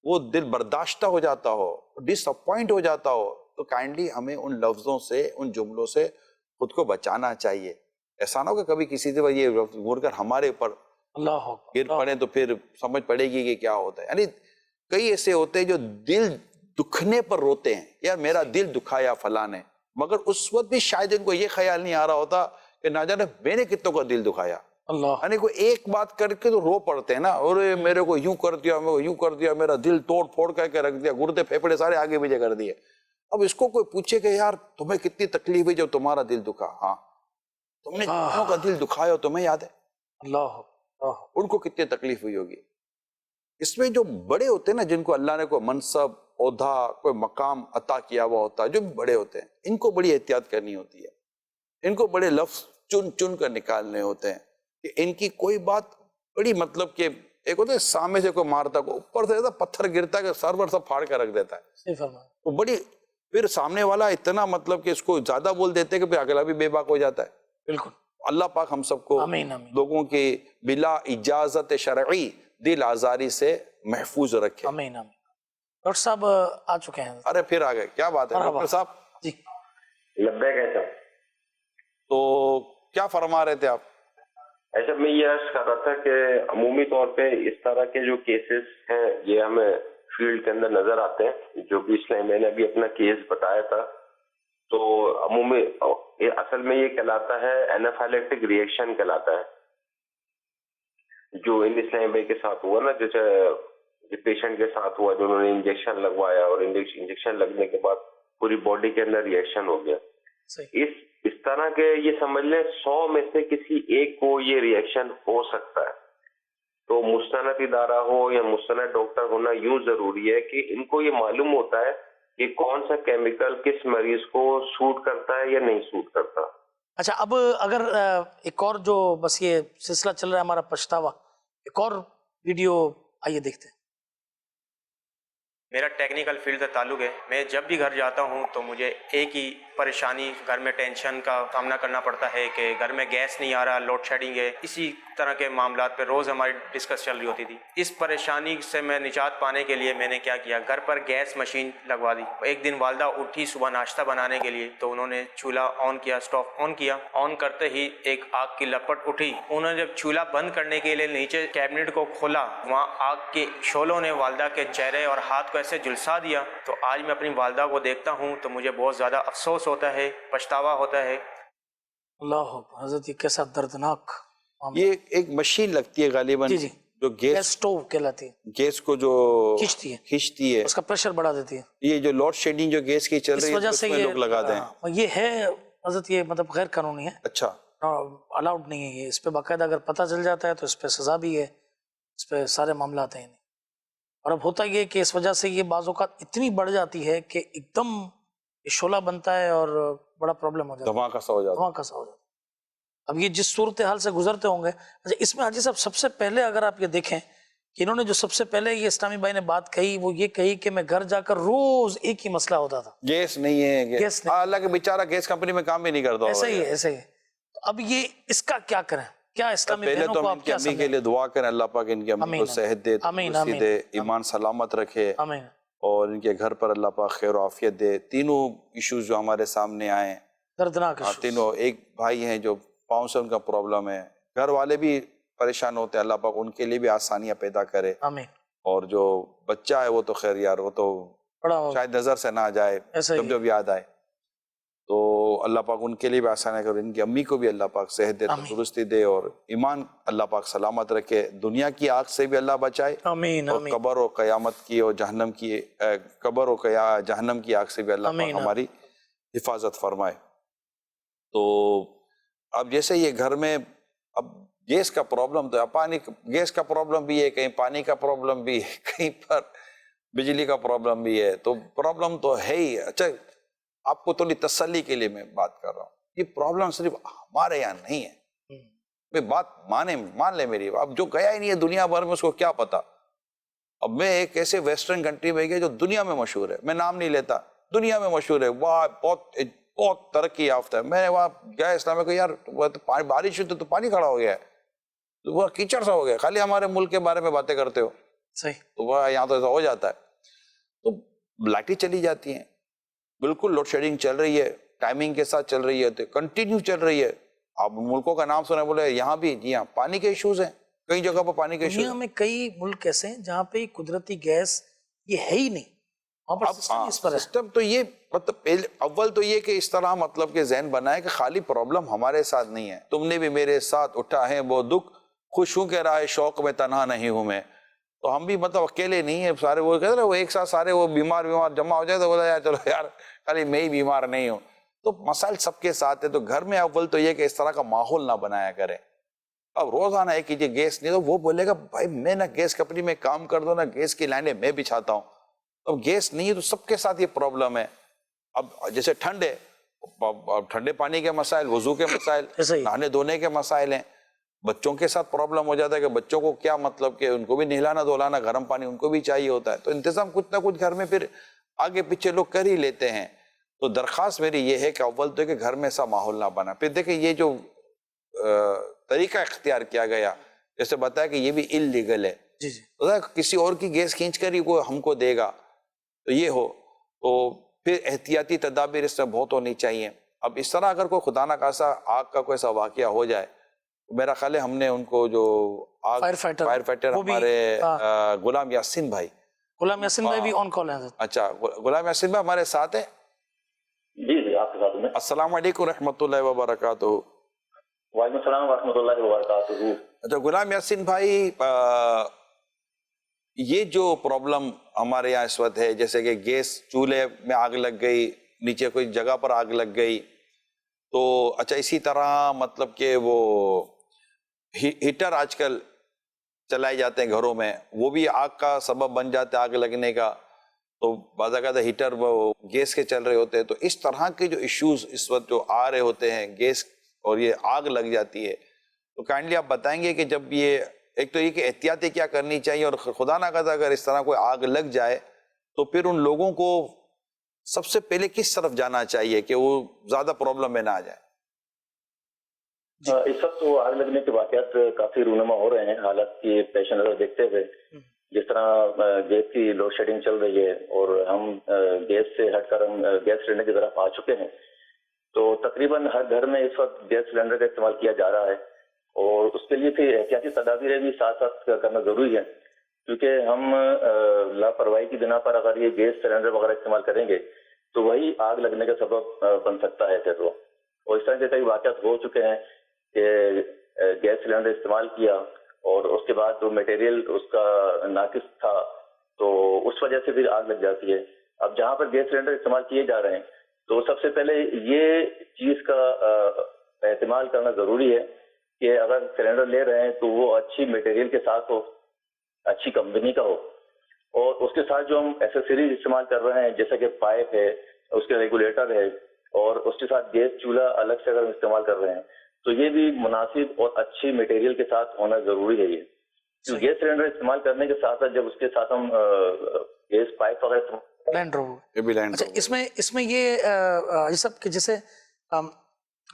وہ دل برداشتہ ہو جاتا ہو, ڈس اپوائنٹ ہو جاتا ہو, تو کائنڈلی ہمیں ان لفظوں سے, ان جملوں سے خود کو بچانا چاہیے. ایسا نہ ہو کہ کبھی کسی سے یہ لفظ بول کر ہمارے اوپر گر پڑے تو پھر سمجھ پڑے گی کہ کیا ہوتا ہے. یعنی کئی ایسے ہوتے ہیں جو دل دکھنے پر روتے ہیں, یار میرا دل دکھایا فلاں نے, مگر اس وقت بھی شاید ان کو یہ خیال نہیں آ رہا ہوتا کہ نہ جانے میں نے کتنوں کا دل دکھایا. یعنی کوئی ایک بات کر کے تو رو پڑتے ہیں نا, اور میرے کو یوں کر دیا, میں یوں کر دیا, میرا دل توڑ پھوڑ کر کے رکھ دیا, گردے پھیپڑے سارے آگے پیچھے کر دیے. اب اس کو کوئی پوچھے کہ یار تمہیں کتنی تکلیف ہوئی جب تمہارا دل دکھا, ہاں تم نے کتنوں کا دل دکھایا تمہیں یاد ہے, ان کو کتنی تکلیف ہوئی ہوگی. اس میں جو بڑے ہوتے ہیں نا, جن کو اللہ نے کوئی منصب, عہدہ, کوئی مقام عطا کیا ہوا ہوتا ہے, جو بڑے ہوتے ہیں, ان کو بڑی احتیاط کرنی ہوتی ہے. ان کو بڑے لفظ چن چن کر نکالنے ہوتے ہیں کہ ان کی کوئی بات بڑی مطلب کہ ایک ہوتا ہے سامنے سے کوئی مارتا, کو اوپر سے پتھر گرتا کہ سر سب پھاڑ کر رکھ دیتا ہے. وہ بڑی پھر سامنے والا اتنا مطلب کہ اس کو زیادہ بول دیتے کہ پھر اگلا بھی بے باک ہو جاتا ہے. بالکل. اللہ پاک ہم سب کو لوگوں کی بلا اجازت شرعی دل آزاری سے محفوظ رکھے. آمین آمین. ڈاکٹر صاحب آ چکے ہیں. ارے پھر آ گئے, کیا بات ہے ڈاکٹر صاحب. جی لبیک ہے. تو کیا فرما رہے تھے آپ؟ ایسا میں یہ عرض کر رہا تھا کہ عمومی طور پہ اس طرح کے جو کیسز ہیں یہ ہمیں فیلڈ کے اندر نظر آتے ہیں. جو بھی اس لیے میں نے ابھی اپنا کیس بتایا تھا, تو عمومی اصل میں یہ کہلاتا ہے اینافائلیکٹک ریئیکشن کہلاتا ہے, جو ان اسلام بھائی کے ساتھ ہوا نا, جیسے پیشنٹ کے ساتھ ہوا جنہوں نے انجیکشن لگوایا, اور انجیکشن لگنے کے بعد پوری باڈی کے اندر ریئیکشن ہو گیا. اس طرح کے یہ سمجھ لیں 100 میں سے کسی ایک کو یہ ریئیکشن ہو سکتا ہے. تو مستند ادارہ ہو یا مستند ڈاکٹر ہونا یوں ضروری ہے کہ ان کو یہ معلوم ہوتا ہے کہ کون سا کیمیکل کس مریض کو سوٹ کرتا ہے یا نہیں سوٹ کرتا. اچھا اب اگر ایک اور جو بس یہ سلسلہ چل رہا ہے ہمارا پچھتاوا، ایک اور ویڈیو آئیے دیکھتے ہیں. میرا ٹیکنیکل فیلڈ سے تعلق ہے. میں جب بھی گھر جاتا ہوں تو مجھے ایک ہی پریشانی، گھر میں ٹینشن کا سامنا کرنا پڑتا ہے کہ گھر میں گیس نہیں آ رہا، لوڈ شیڈنگ ہے. اسی طرح کے معاملات پہ روز ہماری ڈسکس چل رہی ہوتی تھی. اس پریشانی سے میں نجات پانے کے لیے میں نے کیا کیا، گھر پر گیس مشین لگوا دی. ایک دن والدہ اٹھی صبح ناشتہ بنانے کے لیے تو انہوں نے چولہا آن کیا، اسٹوو آن کیا. آن کرتے ہی ایک آگ کی لپٹ اٹھی. انہوں نے جب چولہا بند کرنے کے لیے نیچے کیبنٹ کو کھولا، وہاں آگ کے شعلوں نے والدہ کے چہرے اور ہاتھ کو ایسے جھلسا دیا. تو آج میں اپنی والدہ کو دیکھتا ہوں تو مجھے بہت زیادہ افسوس ہوتا ہے، پچھتاوا ہوتا ہے. اللہ حضرت، یہ کیسا دردناک معاملہ. یہ ایک مشین لگتی ہے غالباً جی جی، جو گیس سٹوو کہلاتی ہے، گیس کو جو کھینچتی ہے، اس کا پریشر بڑھا دیتی ہے. یہ جو لوڈ شیڈنگ جو گیس کی چل اس رہی ہے وجہ اس سے میں یہ لوگ لگا دیں. یہ ہے حضرت، یہ مطلب غیر قانونی ہے، اچھا، الاؤڈ نہیں ہے یہ. اس پہ باقاعدہ اگر پتہ چل جاتا ہے تو اس پہ سزا بھی ہے، اس پہ سارے معاملات ہیں. اور اب ہوتا یہ کہ اس وجہ سے یہ بعض اوقات اتنی بڑھ جاتی ہے کہ ایک دم شعلہ بنتا ہے اور بڑا پرابلم ہو جاتا ہے، دھماکہ سا ہو جاتا ہے. دھماکہ سا ہو جاتا ہے. اب یہ جس صورتحال سے گزرتے ہوں گے، اچھا اس میں حاجی صاحب سب سے پہلے اگر آپ یہ دیکھیں کہ انہوں نے جو سب سے پہلے یہ اسلامی بھائی نے بات کہی، وہ یہ کہی کہ میں گھر جا کر روز ایک ہی مسئلہ ہوتا تھا، گیس نہیں ہے. گیس نہیں. اللہ کے بیچارہ گیس کمپنی میں کام بھی نہیں کرتا. ایسا ہی ہے، ایسا ہی ہے. تو اب یہ اس کا کیا کریں؟ کیا اسلامی پہلے بہنوں تو کو ہم آپ ان کی کیا امی کے لیے دعا کریں، اللہ پاک ان کی امی کو صحت دے، تندرستی دے، ایمان سلامت رکھے، آمین. اور ان کے گھر پر اللہ پاک خیر و عافیت دے. تینوں ایشوز جو ہمارے سامنے آئے، دردناک تینوں، ایک بھائی ہیں جو پاؤں سے ان کا پرابلم ہے، گھر والے بھی پریشان ہوتے ہیں، اللہ پاک ان کے لیے بھی آسانیاں پیدا کرے. آمین. اور جو بچہ ہے وہ تو خیر یار، وہ تو شاید نظر سے نہ جائے، جب جب یاد آئے تو اللہ پاک ان کے لیے بھی آسانیاں کرے. ان کی امی کو بھی اللہ پاک صحت دے، تندرستی دے، اور ایمان اللہ پاک سلامت رکھے. دنیا کی آگ سے بھی اللہ بچائے، آمین. اور قبر و قیامت کی اور جہنم کی قبر و جہنم کی آگ سے بھی اللہ پاک ہماری حفاظت فرمائے. تو اب جیسے یہ گھر میں اب گیس کا پرابلم تو پانی، گیس کا پرابلم بھی ہے، کہیں پانی کا پرابلم بھی ہے، کہیں پر بجلی کا پرابلم بھی ہے. تو پرابلم تو ہے ہی. اچھا آپ کو تھوڑی تسلی کے لیے میں بات کر رہا ہوں، یہ پرابلم صرف ہمارے یہاں نہیں ہے. میں بات مان لے میری. اب جو گیا ہی نہیں ہے دنیا بھر میں، اس کو کیا پتا. اب میں ایک ایسے ویسٹرن کنٹری میں گیا جو دنیا میں مشہور ہے، میں نام نہیں لیتا، دنیا میں مشہور ہے، وہاں بہت ترقی یافتہ ہے. میں وہاں گیا اسلام میں کہ یار بارش ہوئی تو پانی کھڑا ہو گیا ہے، وہ کیچڑ سا ہو گیا. خالی ہمارے ملک کے بارے میں باتیں کرتے ہو. صحیح. تو وہ یہاں تو ایسا ہو جاتا ہے. تو لائٹیں چلی جاتی ہیں، بالکل لوڈ شیڈنگ چل رہی ہے، ٹائمنگ کے ساتھ چل رہی ہے، تو کنٹینیو چل رہی ہے. آپ ملکوں کا نام سنے، بولے یہاں بھی، جی ہاں پانی کے ایشوز ہیں، کئی جگہ پر پانی کے ایشوز ہیں. دنیا میں کئی ملک ایسے ہیں جہاں پہ قدرتی گیس یہ ہے ہی نہیں. سسٹم تو یہ مطلب اول تو یہ کہ اس طرح مطلب کہ ذہن بنائے کہ خالی پرابلم ہمارے ساتھ نہیں ہے، تم نے بھی میرے ساتھ اٹھا ہے وہ دکھ، خوش ہوں کہ رائے شوق میں تنہا نہیں ہوں میں. تو ہم بھی مطلب اکیلے نہیں ہیں سارے. وہ کہتے ہیں وہ ایک ساتھ سارے وہ بیمار جمع ہو جائے تو بولا یار چلو یار خالی میں ہی بیمار نہیں ہوں. تو مسائل سب کے ساتھ ہے. تو گھر میں اول تو یہ کہ اس طرح کا ماحول نہ بنایا کریں. اب روزانہ ایک کیجیے گیس نہیں تو وہ بولے گا بھائی میں نہ گیس کمپنی میں کام کر دو، نہ گیس کی لائنیں میں بچھاتا ہوں. اب گیس نہیں ہے تو سب کے ساتھ یہ پرابلم ہے. اب جیسے ٹھنڈ ہے، ٹھنڈے پانی کے مسائل، وضو کے مسائل، نہانے دھونے کے مسائل ہیں. بچوں کے ساتھ پرابلم ہو جاتا ہے کہ بچوں کو کیا مطلب کہ ان کو بھی نہلانا دھلانا، گرم پانی ان کو بھی چاہیے ہوتا ہے. تو انتظام کچھ نہ کچھ گھر میں پھر آگے پیچھے لوگ کر ہی لیتے ہیں. تو درخواست میری یہ ہے کہ اول تو کہ گھر میں ایسا ماحول نہ بنا. پھر دیکھیں یہ جو طریقہ اختیار کیا گیا، جیسے بتایا کہ یہ بھی انلیگل ہے، کسی اور کی گیس کھینچ کر ہی وہ ہم کو دے گا، تو یہ ہو تو پھر احتیاطی تدابیر اس میں بہت ہونی چاہیے. اب اس طرح اگر کوئی خدا نہ خاصا آگ کا کوئی ایسا واقعہ ہو جائے، میرا خیال ہے ہم نے ان کو جو فائر فائٹر ہمارے غلام یاسین بھائی بھی آن کال ہیں. اچھا غلام یاسین بھائی ہمارے ساتھ ہیں. جی آپ کے ساتھ میں. السلام علیکم رحمۃ اللہ وبرکاتہ. وعلیکم السلام ورحمۃ اللہ وبرکاتہ. اچھا غلام یاسین بھائی، یہ جو پرابلم ہمارے یہاں اس وقت ہے، جیسے کہ گیس چولہے میں آگ لگ گئی، نیچے کوئی جگہ پر آگ لگ گئی، تو اچھا اسی طرح مطلب کہ وہ ہیٹر آج کل چلائے جاتے ہیں گھروں میں، وہ بھی آگ کا سبب بن جاتے ہیں آگ لگنے کا. تو بعض اوقات ہیٹر وہ گیس کے چل رہے ہوتے ہیں. تو اس طرح کے جو ایشوز اس وقت جو آ رہے ہوتے ہیں گیس اور یہ آگ لگ جاتی ہے. تو کائنڈلی آپ بتائیں گے کہ جب یہ ایک تو یہ کہ احتیاطیں کیا کرنی چاہیے، اور خدا نہ خواستہ اگر اس طرح کوئی آگ لگ جائے تو پھر ان لوگوں کو سب سے پہلے کس طرف جانا چاہیے کہ وہ زیادہ پرابلم میں نہ آ جائے؟ اس وقت تو آگ لگنے کے واقعات کافی رونما ہو رہے ہیں حالات کی پیش نظر دیکھتے ہوئے. جس طرح گیس کی لوڈ شیڈنگ چل رہی ہے اور ہم گیس سے ہٹ کر ہم گیس سلنڈر کی طرف آ چکے ہیں، تو تقریباً ہر گھر میں اس وقت گیس سلنڈر کا استعمال کیا جا رہا ہے، اور اس کے لیے پھر احتیاطی تدابیریں بھی ساتھ ساتھ کرنا ضروری ہے، کیونکہ ہم لاپرواہی کی بنا پر اگر یہ گیس سلنڈر وغیرہ استعمال کریں گے تو وہی آگ لگنے کا سبب بن سکتا ہے پھر وہ. اور اس طرح کے کئی واقعات ہو چکے ہیں کہ گیس سلنڈر استعمال کیا اور اس کے بعد جو میٹیریل اس کا ناقص تھا تو اس وجہ سے پھر آگ لگ جاتی ہے. اب جہاں پر گیس سلنڈر استعمال کیے جا رہے ہیں تو سب سے پہلے یہ چیز کا اہتمام کرنا ضروری ہے کہ اگر سلنڈر لے رہے ہیں تو وہ اچھی میٹیریل کے ساتھ ہو، اچھی کمپنی کا ہو، اور اس کے ساتھ جو ہم ایسیسریز استعمال کر رہے ہیں جیسا کہ پائپ ہے، اس کے ریگولیٹر ہے، اور اس کے ساتھ گیس چولہا الگ سے اگر ہم استعمال کر رہے ہیں تو یہ بھی مناسب اور اچھی میٹیریل کے ساتھ ہونا ضروری ہے. یہ گیس سلنڈر استعمال کرنے کے ساتھ ساتھ جب اس کے ساتھ ہم گیس پائپ وغیرہ اچھا اس میں یہ سب کہ جیسے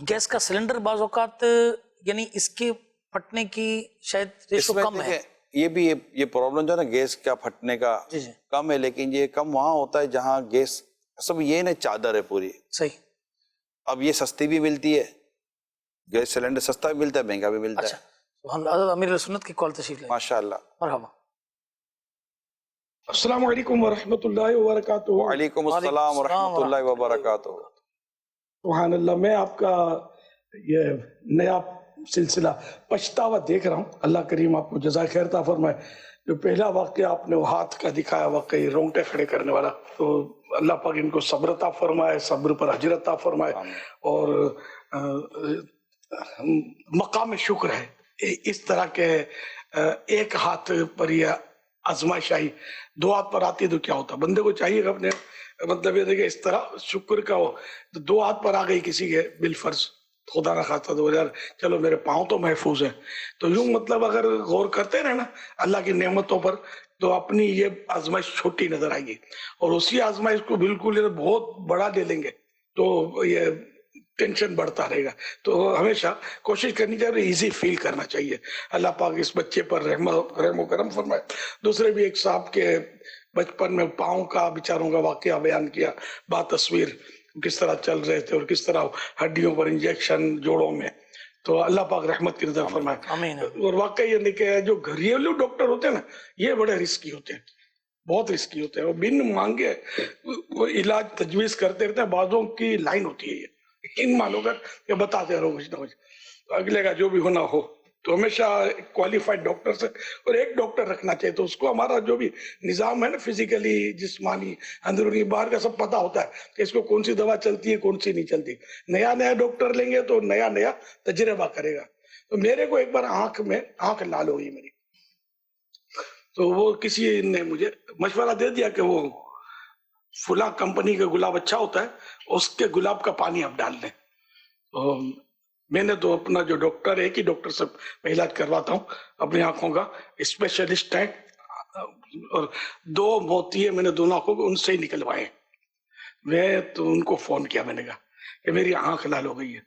گیس کا سلنڈر بعض اوقات یعنی اس کے پھٹنے کی شاید ریشو کم ہے. یہ بھی یہ پرابلم جو ہے نا گیس کا پھٹنے کا کم ہے، لیکن یہ کم وہاں ہوتا ہے جہاں گیس سب یہ نا چادر ہے پوری. صحیح. اب یہ سستی بھی ملتی ہے، گیس سلنڈر سستا بھی ملتا ہے، مہنگا بھی ملتا ہے. حضرت امیر سنت کی کال تشریف لائے. ماشاءاللہ. مرحبا. السلام علیکم ورحمۃ اللہ وبرکاتہ. وعلیکم السلام ورحمۃ اللہ وبرکاتہ. سبحان اللہ. میں آپ کا یہ نیا سلسلہ پچھتاوا دیکھ رہا ہوں، اللہ کریم آپ کو جزائے خیر عطا فرمائے. جو پہلا واقعہ آپ نے وہ ہاتھ کا دکھایا واقعی رونگٹے کھڑے کرنے والا، تو اللہ پاک ان کو صبر عطا فرمائے، صبر پر اجر عطا فرمائے، اور مقام شکر ہے اس طرح کے ایک ہاتھ پر یہ آزمائش آئی. دو ہاتھ پر آتی تو کیا ہوتا؟ بندے کو چاہیے کہ اپنے مطلب یہ دیکھے اس طرح شکر کا ہو. تو دو ہاتھ پر آ گئی کسی کے بالفرض، خدا نہ خواستہ تو یار چلو میرے پاؤں تو محفوظ ہیں. تو یوں مطلب اگر غور کرتے رہے نا اللہ کی نعمتوں پر تو اپنی یہ آزمائش چھوٹی نظر آئے گی، اور اسی آزمائش کو بالکل بہت بڑا لے لیں گے تو یہ ٹینشن بڑھتا رہے گا. تو ہمیشہ کوشش کرنی چاہیے، ایزی فیل کرنا چاہیے. اللہ پاک اس بچے پر رحم و کرم فرمائے. دوسرے بھی ایک صاحب کے بچپن میں پاؤں کا بیچاروں کا واقعہ بیان کیا، بات تصویر کس طرح چل رہے تھے اور کس طرح ہڈیوں پر انجیکشن جوڑوں میں. تو اللہ پاک رحمت کی نظر فرمائے. اور واقعی یہ کہ جو گھریلو ڈاکٹر ہوتے ہیں نا یہ بڑے رسکی ہوتے ہیں، بہت رسکی ہوتے ہیں. وہ بن مانگے وہ علاج تجویز کرتے رہتے ہیں. بعضوں کی لائن ہوتی ہے یہ ان مانو کر کہ بتاتے رہو کچھ نہ کچھ، اگلے کا جو بھی ہونا ہو. تو ہمیشہ کوالیفائڈ ڈاکٹر سے اور ایک ڈاکٹر رکھنا چاہیے. تو اس کو ہمارا جو بھی نظام ہے نا فزیکلی جسمانی اندرونی باہر کا سب پتا ہوتا ہے کہ اس کو کون سی دوا چلتی ہے کون سی نہیں چلتی. نیا ڈاکٹر لیں گے تو نیا تجربہ کرے گا. تو میرے کو ایک بار آنکھ لال ہوئی میری، تو وہ کسی نے مجھے مشورہ دے دیا کہ وہ فلاں کمپنی کا گلاب اچھا ہوتا ہے، اس کے گلاب کا پانی آپ ڈال دیں. تو میں نے تو اپنا جو ڈاکٹر ایک ہی ڈاکٹر سے میں علاج کرواتا ہوں اپنی آنکھوں کا، اسپیشلسٹ ہے، اور 2 موتی ہے میں نے دونوں آنکھوں کو ان سے ہی نکلوائے. میں تو ان کو فون کیا، میں نے کہا کہ میری آنکھ لال ہو گئی ہے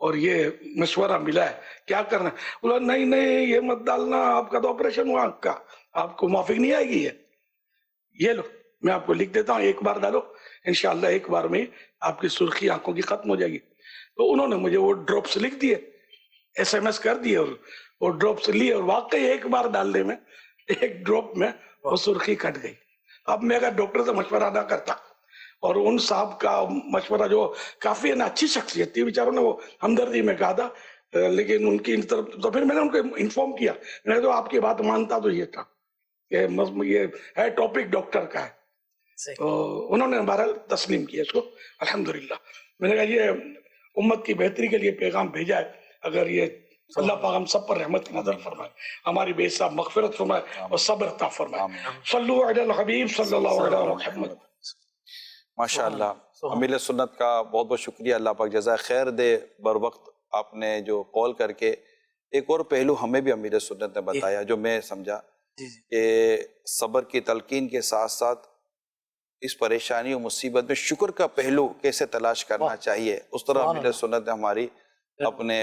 اور یہ مشورہ ملا ہے، کیا کرنا ہے؟ بولا نہیں یہ مت ڈالنا، آپ کا تو آپریشن ہوا آنکھ کا، آپ کو موافق نہیں آئے گی. یہ لو میں آپ کو لکھ دیتا ہوں، ایک بار ڈالو انشاءاللہ ایک بار میں آپ کی سرخی آنکھوں کی ختم ہو جائے گی. تو انہوں نے مجھے وہ ڈراپس لکھ دیے، SMS کر دیے، اور وہ ڈراپس لیے، اور واقعی ایک بار ڈالنے میں ایک ڈراپ میں وہ سرخی کٹ گئی. اب میں اگر ڈاکٹر سے مشورہ نہ کرتا، اور ان صاحب کا مشورہ جو کافی اچھی شخصیت تھی، بیچاروں نے وہ ہمدردی میں کہا تھا، لیکن ان کی طرف تو پھر میں نے ان کو انفارم کیا، میں نے تو آپ کی بات مانتا تو یہ تھا کہ یہ ہے ٹاپک ڈاکٹر کا ہے. تو انہوں نے ہمارا تسلیم کیا اس کو الحمدللہ. میں نے کہا یہ امت کی بہتری کے لیے پیغام بھیجا ہے، اگر یہ اللہ پاک ہم سب پر رحمت کی نظر فرمائے، ہماری بے حساب مغفرت فرمائے اور صبر عطا فرمائے. صلو علی الحبیب صلی اللہ علیہ محمد. ماشاءاللہ. امیر سنت کا بہت بہت شکریہ، اللہ پاک جزائے خیر دے، بر وقت آپ نے جو کال کر کے ایک اور پہلو ہمیں بھی امیر سنت نے بتایا جو میں سمجھا کہ صبر کی تلقین کے ساتھ ساتھ اس پریشانی و مصیبت میں شکر کا پہلو کیسے تلاش کرنا چاہیے، اس طرح امیر سنت نے ہماری اپنے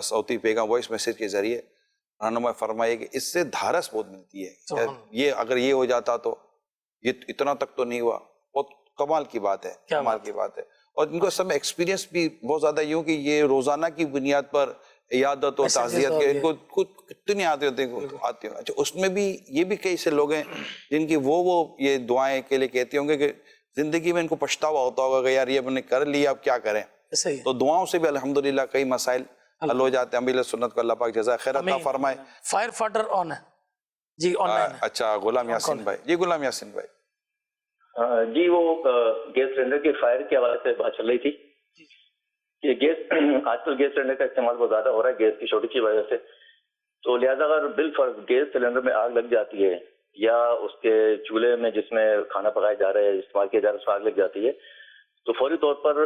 صوتی پیغام وائس میسیج کے ذریعے رہنما فرمائے کہ اس سے دھارس بہت ملتی ہے، یہ اگر یہ ہو جاتا تو یہ اتنا تک تو نہیں ہوا، بہت کمال کی بات ہے، کمال کی بات ہے۔ اور ان کو سب ایکسپیرینس بھی بہت زیادہ یوں کہ یہ روزانہ کی بنیاد پر عیادت و تعزیت کے ان کو کتنے آتے ہوتے ہیں آتے ہیں۔ اچھا اس میں بھی یہ بھی کئی سے لوگ ہیں جن کی وہ یہ دعائیں کے لیے کہتے ہوں گے کہ زندگی میں ان کو پچھتاوا ہوتا ہوگا کہ یار یہ ہم نے کر لیا اب کیا کریں، تو دعاؤں سے بھی الحمدللہ کئی مسائل حل ہو جاتے ہیں۔ امیر سنت کو اللہ پاک جزائے خیر عطا فرمائے۔ فائر فائٹر آن ہے جی، آن لائن ہے۔ اچھا غلام یاسین بھائی، جی غلام یاسین بھائی۔ جی وہ گیس سلنڈر کے فائر کے حوالے سے بات چل رہی تھی کہ گیس آج کل گیس سلنڈر کا استعمال بہت زیادہ ہو رہا ہے گیس کی شارٹیج کی وجہ سے، تو لہٰذا اگر بالفرض گیس سلنڈر میں آگ لگ جاتی ہے یا اس کے چولہے میں جس میں کھانا پکایا جا رہا ہے استعمال کیا جا رہا ہے اس میں آگ لگ جاتی ہے، تو فوری طور پر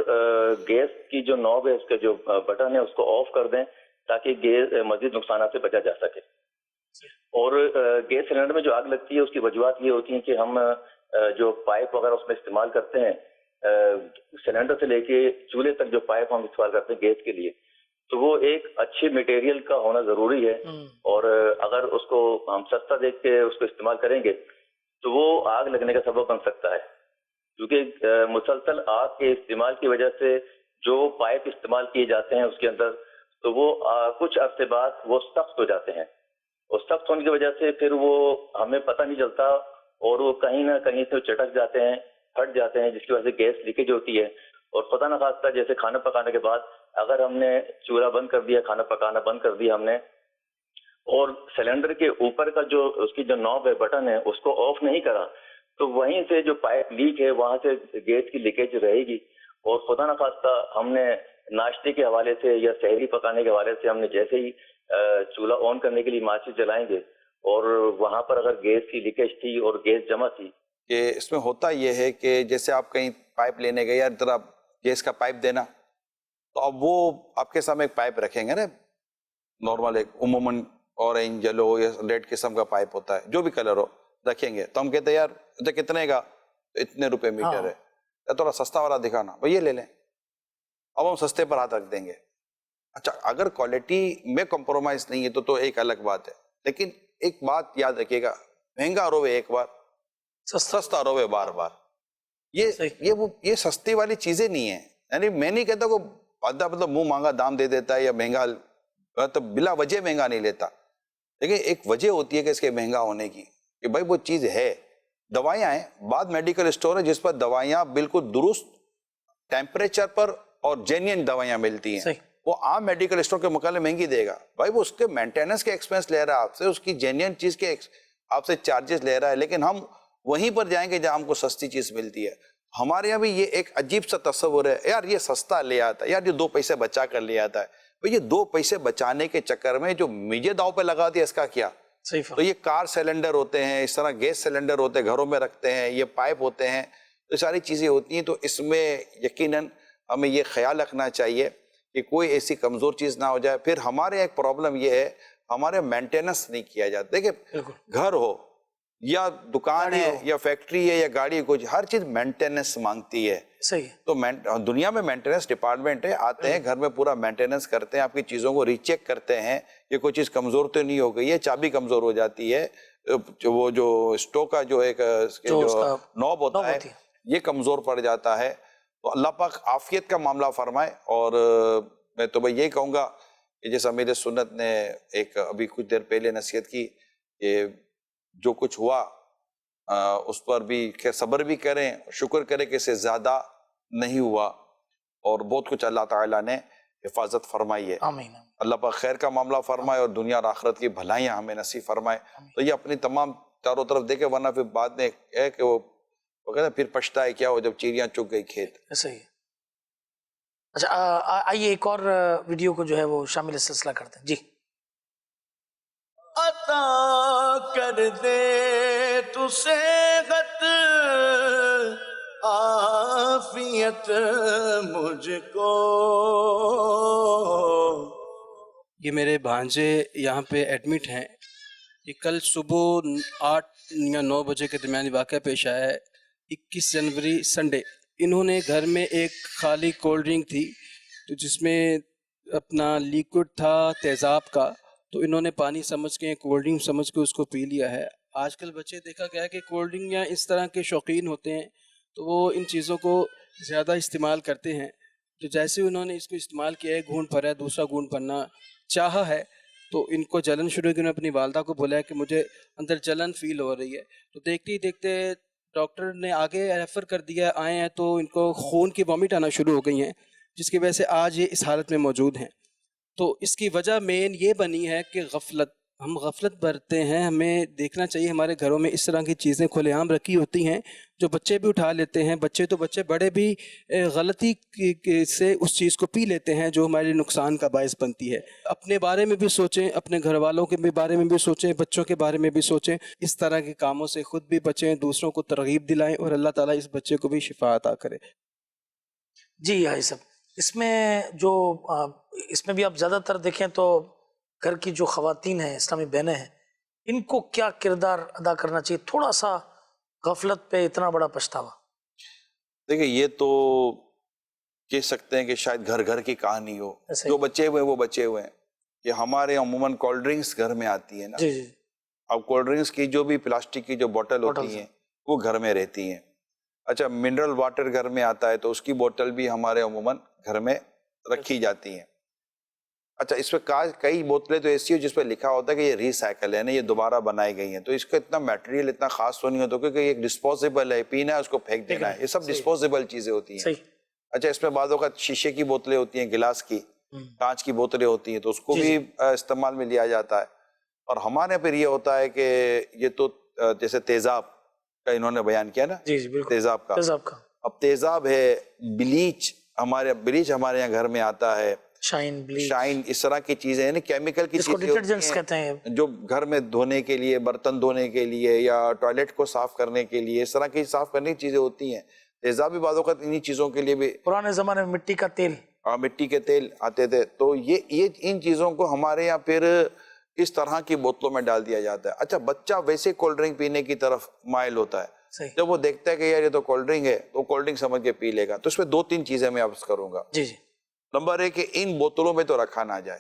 گیس کی جو نوب ہے اس کا جو بٹن ہے اس کو آف کر دیں تاکہ گیس مزید نقصانات سے بچا جا سکے۔ اور گیس سلنڈر میں جو آگ لگتی ہے اس کی وجوہات یہ ہوتی ہیں کہ ہم جو پائپ وغیرہ اس میں استعمال کرتے ہیں سلنڈر سے لے کے چولہے تک جو پائپ ہم استعمال کرتے ہیں گیس کے لیے، تو وہ ایک اچھے مٹیریل کا ہونا ضروری ہے، اور اگر اس کو ہم سستا دیکھ کے اس کو استعمال کریں گے تو وہ آگ لگنے کا سبب بن سکتا ہے، کیونکہ مسلسل آگ کے استعمال کی وجہ سے جو پائپ استعمال کیے جاتے ہیں اس کے اندر تو وہ کچھ عرصے بعد وہ سخت ہو جاتے ہیں، اور سخت ہونے کی وجہ سے پھر وہ ہمیں پتہ نہیں چلتا اور وہ کہیں نہ کہیں سے چٹک جاتے ہیں، پھٹ جاتے ہیں، جس کی وجہ سے گیس لیکیج ہوتی ہے۔ اور خدا نخواستہ جیسے کھانا پکانے کے بعد اگر ہم نے چولہا بند کر دیا، کھانا پکانا بند کر دیا ہم نے، اور سلنڈر کے اوپر کا جو اس کی جو نوب ہے بٹن ہے اس کو آف نہیں کرا، تو وہیں سے جو پائپ لیک ہے وہاں سے گیس کی لیکیج رہے گی، اور خدا نخواستہ ہم نے ناشتے کے حوالے سے یا سحری پکانے کے حوالے سے ہم نے جیسے ہی چولہا آن کرنے کے لیے ماچس جلائیں گے اور وہاں پر اگر گیس کی لیکیج تھی اور گیس جمع تھی، کہ اس میں ہوتا یہ ہے کہ جیسے آپ کہیں پائپ لینے گئے یا ذرا گیس کا پائپ دینا، تو اب وہ آپ کے سامنے ایک پائپ رکھیں گے نا نارمل، ایک عموماً اورنج یلو یا ریڈ قسم کا پائپ ہوتا ہے جو بھی کلر ہو رکھیں گے، تو ہم کہتے ہیں یار کتنے کا، اتنے روپے میٹر ہے، یا تھوڑا سستا والا دکھانا بھائی یہ لے لیں، اب ہم سستے پر ہاتھ رکھ دیں گے۔ اچھا اگر کوالٹی میں کمپرومائز نہیں ہے تو ایک الگ بات ہے، لیکن ایک بات یاد رکھیے گا، مہنگا روے ایک بار، سستا روے بار بار، یہ سستی والی چیزیں نہیں ہیں۔ یعنی میں نہیں کہتا کہ آدھا مطلب منہ مانگا دام دے دیتا ہے یا مہنگا مطلب بلا وجہ مہنگا نہیں لیتا، لیکن ایک وجہ ہوتی ہے کہ اس کے مہنگا ہونے کی، کہ بھائی وہ چیز ہے۔ دوائیاں ہیں، بعد میڈیکل اسٹور ہے جس پر دوائیاں بالکل درست ٹیمپریچر پر اور جینین دوائیاں ملتی ہیں، وہ عام میڈیکل اسٹور کے مقابلے مہنگی دے گا، بھائی وہ اس کے مینٹیننس کے ایکسپینس لے رہا ہے آپ سے، اس کی جینین چیز کے آپ سے چارجز لے رہا ہے، لیکن ہم وہیں پر جائیں گے جہاں ہم کو سستی چیز ملتی ہے۔ ہمارے یہاں بھی یہ ایک عجیب سا تصور ہے، یار یہ سستا لے آتا ہے، یار یہ 2 پیسے بچا کر لے آتا ہے، بھئی یہ 2 پیسے بچانے کے چکر میں جو میجے داؤ پہ لگا دیا اس کا کیا؟ تو یہ کار سلنڈر ہوتے ہیں، اس طرح گیس سلنڈر ہوتے ہیں گھروں میں رکھتے ہیں، یہ پائپ ہوتے ہیں، یہ ساری چیزیں ہوتی ہیں، تو اس میں یقیناً ہمیں یہ خیال رکھنا چاہیے کہ کوئی ایسی کمزور چیز نہ ہو جائے۔ پھر ہمارے ایک پرابلم یہ ہے، ہمارے مینٹیننس نہیں کیا جاتا۔ دیکھیں گھر ہو یا دکان ہے یا فیکٹری ہے یا گاڑی، کچھ ہر چیز مینٹیننس مانگتی ہے، تو دنیا میں مینٹیننس ڈپارٹمنٹ ہے، آتے ہیں گھر میں پورا مینٹیننس کرتے ہیں، آپ کی چیزوں کو ری چیک کرتے ہیں، یہ کوئی چیز کمزور تو نہیں ہو گئی ہے، چابی کمزور ہو جاتی ہے، وہ جو اسٹو کا جو ایک جو نوب ہوتا ہے یہ کمزور پڑ جاتا ہے، تو اللہ پاک عافیت کا معاملہ فرمائے۔ اور میں تو بھائی یہی کہوں گا کہ جیسے امیر سنت نے ایک ابھی کچھ دیر پہلے نصیحت کی کہ جو کچھ ہوا اس پر بھی صبر بھی کریں، شکر کریں کہ اس سے زیادہ نہیں ہوا، اور بہت کچھ اللہ تعالیٰ نے حفاظت فرمائی ہے۔ آمین۔ اللہ پاک خیر کا معاملہ فرمائے اور دنیا اور آخرت کی بھلائیاں ہمیں نصیب فرمائے۔ تو یہ اپنی تمام چاروں طرف دیکھے، ورنہ پھر بعد میں ہے کہ وہ کہتے ہیں پھر پچھتائے کیا ہو جب چیڑیاں چگ گئی کھیت۔ صحیح۔ اچھا آئیے ایک اور ویڈیو کو جو ہے وہ شامل سلسلہ کرتے ہیں جی۔ عطا کر دے تو صحت عافیت مجھ کو، یہ میرے بھانجے یہاں پہ ایڈمٹ ہیں. یہ کل صبح 8 یا 9 بجے کے درمیان واقعہ پیش آیا ہے. 21 جنوری سنڈے. انہوں نے گھر میں ایک خالی کولڈ ڈرنک تھی تو جس میں اپنا لیکوڈ تھا تیزاب کا، تو انہوں نے پانی سمجھ کے کولڈ ڈرنک سمجھ کے اس کو پی لیا ہے. آج کل بچے دیکھا گیا ہے کہ کولڈ ڈرنک یا اس طرح کے شوقین ہوتے ہیں تو وہ ان چیزوں کو زیادہ استعمال کرتے ہیں. تو جیسے انہوں نے اس کو استعمال کیا ہے، گھونٹ بھرا ہے، دوسرا گھونٹ بھرنا چاہا ہے تو ان کو جلن شروع ہوئی. انہوں نے اپنی والدہ کو بولا ہے کہ مجھے اندر جلن فیل ہو رہی ہے. تو دیکھتے ہی دیکھتے ڈاکٹر نے آگے ریفر کر دیا. آئے ہیں تو ان کو خون کی وامٹ آنا شروع ہو گئی ہیں، جس کی وجہ سے آج یہ اس حالت میں موجود ہیں. تو اس کی وجہ مین یہ بنی ہے کہ غفلت. ہم غفلت برتتے ہیں. ہمیں دیکھنا چاہیے ہمارے گھروں میں اس طرح کی چیزیں کھلے عام رکھی ہوتی ہیں جو بچے بھی اٹھا لیتے ہیں. بچے تو بچے، بڑے بھی غلطی سے اس چیز کو پی لیتے ہیں جو ہمارے نقصان کا باعث بنتی ہے. اپنے بارے میں بھی سوچیں، اپنے گھر والوں کے بارے میں بھی سوچیں، بچوں کے بارے میں بھی سوچیں. اس طرح کے کاموں سے خود بھی بچیں، دوسروں کو ترغیب دلائیں اور اللہ تعالیٰ اس بچے کو بھی شفا عطا کرے. جی بھائی صاحب، اس میں بھی آپ زیادہ تر دیکھیں تو گھر کی جو خواتین ہیں، اسلامی بہنیں ہیں، ان کو کیا کردار ادا کرنا چاہیے؟ تھوڑا سا غفلت پہ اتنا بڑا پچھتاوا. دیکھیں، یہ تو کہہ سکتے ہیں کہ شاید گھر گھر کی کہانی ہو. جو بچے ہوئے وہ بچے ہوئے ہیں کہ ہمارے عموماً کولڈ ڈرنکس گھر میں آتی ہیں نا. جی جی. اب کولڈ ڈرنکس کی جو بھی پلاسٹک کی جو بوٹل ہوتی ہیں وہ گھر میں رہتی ہیں. اچھا، منرل واٹر گھر میں آتا ہے تو اس کی بوتل بھی ہمارے عموماً گھر میں رکھی جاتی ہیں. اچھا، اس پہ کئی بوتلیں تو ایسی ہو جس پہ لکھا ہوتا ہے کہ یہ ریسائیکل ہے نا، یہ دوبارہ بنائی گئی ہیں. تو اس کا اتنا میٹیریل اتنا خاص تو نہیں ہوتا کیونکہ یہ ڈسپوزیبل ہے، پینا ہے اس کو پھینک دینا ہے. یہ سب ڈسپوزیبل چیزیں ہوتی ہیں. اچھا، اس میں بعض اوقات شیشے کی بوتلیں ہوتی ہیں، گلاس کی، کانچ کی بوتلیں ہوتی ہیں، تو اس کو بھی استعمال میں لیا جاتا ہے. اور ہمارے پھر یہ ہوتا ہے کہ یہ تو جیسے تیزاب کا انہوں نے بیان کیا نا، تیزاب کا. اب تیزاب ہے، بلیچ ہمارے یہاں گھر میں آتا ہے، شائن، اس طرح کی چیزیں ہیں نا، کیمیکل کی چیزیں جو گھر میں دھونے کے لیے، برتن دھونے کے لیے یا ٹوائلٹ کو صاف کرنے کے لیے، اس طرح کی صاف کرنے کی چیزیں ہوتی ہیں. تیزاب بھی بعض اوقات انہی چیزوں کے لیے بھی. پرانے زمانے میں مٹی کا تیل، مٹی کے تیل آتے تھے. تو یہ ان چیزوں کو ہمارے یہاں پھر اس طرح کی بوتلوں میں ڈال دیا جاتا ہے. اچھا، بچہ ویسے کولڈ ڈرنک پینے کی طرف مائل ہوتا ہے. جب وہ دیکھتا ہے کہ یار یہ تو کولڈ ڈرنک ہے تو کولڈ ڈرنک سمجھ کے پی لے گا. تو اس میں 2-3 چیزیں میں عرض کروں گا. جی جی. نمبر 1 کہ ان بوتلوں میں تو رکھا نہ جائے.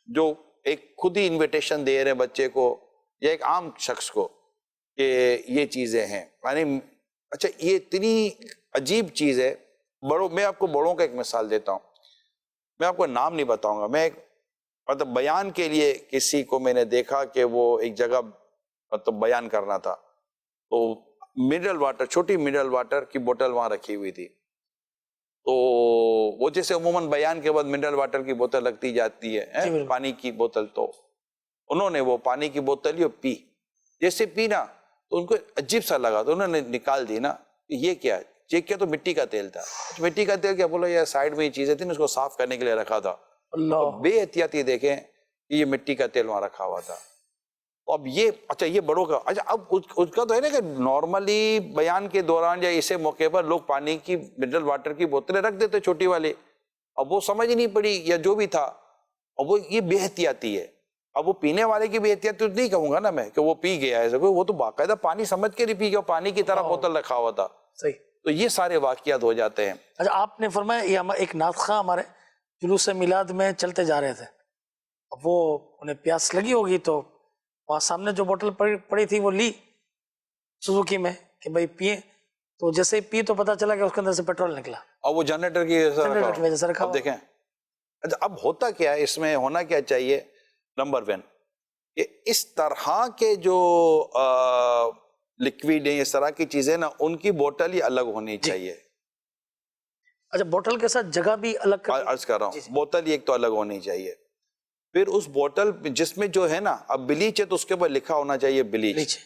جو ایک خود ہی انویٹیشن دے رہے بچے کو یا ایک عام شخص کو کہ یہ چیزیں ہیں، یعنی اچھا یہ اتنی عجیب چیز ہے. میں آپ کو بڑوں کا ایک مثال دیتا ہوں. میں آپ کو نام نہیں بتاؤں گا. میں ایک مطلب بیان کے لیے کسی کو میں نے دیکھا کہ وہ ایک جگہ مطلب بیان کرنا تھا، تو منرل واٹر، چھوٹی منرل واٹر کی بوتل وہاں رکھی ہوئی تھی. تو وہ جیسے عموماً بیان کے بعد منرل واٹر کی بوتل رکھتی جاتی ہے، پانی کی بوتل، تو انہوں نے وہ پانی کی بوتل ہی پی. جیسے پی نا تو ان کو عجیب سا لگا تو انہوں نے نکال دی نا. یہ کیا ہے؟ چیک کیا تو مٹی کا تیل تھا. مٹی کا تیل کیا؟ بولو یہ سائڈ میں یہ چیزیں تھیں، اس کو صاف کرنے کے لیے رکھا تھا. بے احتیاطی دیکھیں کہ یہ مٹی کا تیل وہاں رکھا ہوا تھا. اب یہ اچھا یہ بڑوں کا. اچھا، اب اس کا تو ہے نا کہ نارملی بیان کے دوران یا اسے موقع پر لوگ پانی کی منرل واٹر کی بوتلیں رکھ دیتے چھوٹی والی. اب وہ سمجھ نہیں پڑی یا جو بھی تھا، اب وہ یہ بے احتیاطی ہے. اب وہ پینے والے کی بے احتیاطی نہیں کہوں گا نا میں کہ وہ پی گیا ہے، وہ تو باقاعدہ پانی سمجھ کے نہیں پی گیا، پانی کی طرح بوتل رکھا ہوا تھا. صحیح. تو یہ سارے واقعات ہو جاتے ہیں. اچھا، آپ نے فرمایا یہ ایک نعت خواں ہمارے جلوس میلاد میں چلتے جا رہے تھے. اب وہ انہیں پیاس لگی ہوگی تو وہاں سامنے جو بوتل پڑی تھی وہ لی سوزوکی میں کہ بھائی پیے. تو جیسے ہی پی تو پتا چلا کہ اس کے اندر سے پیٹرول نکلا اور وہ جنریٹر کی وجہ سے رکھا. اب دیکھیں اب ہوتا کیا ہے، اس میں ہونا کیا چاہیے. نمبر 1 کہ اس طرح کے جو لکویڈ ہیں، اس طرح کی چیزیں نا، ان کی بوتل ہی الگ ہونی چاہیے. اچھا، بوتل کے ساتھ جگہ بھی الگ عرض کر رہا ہوں. بوتل ہی ایک تو الگ ہونی چاہیے. پھر اس بوتل جس میں جو ہے نا، اب بلیچ ہے تو اس کے اوپر لکھا ہونا چاہیے بلیچ.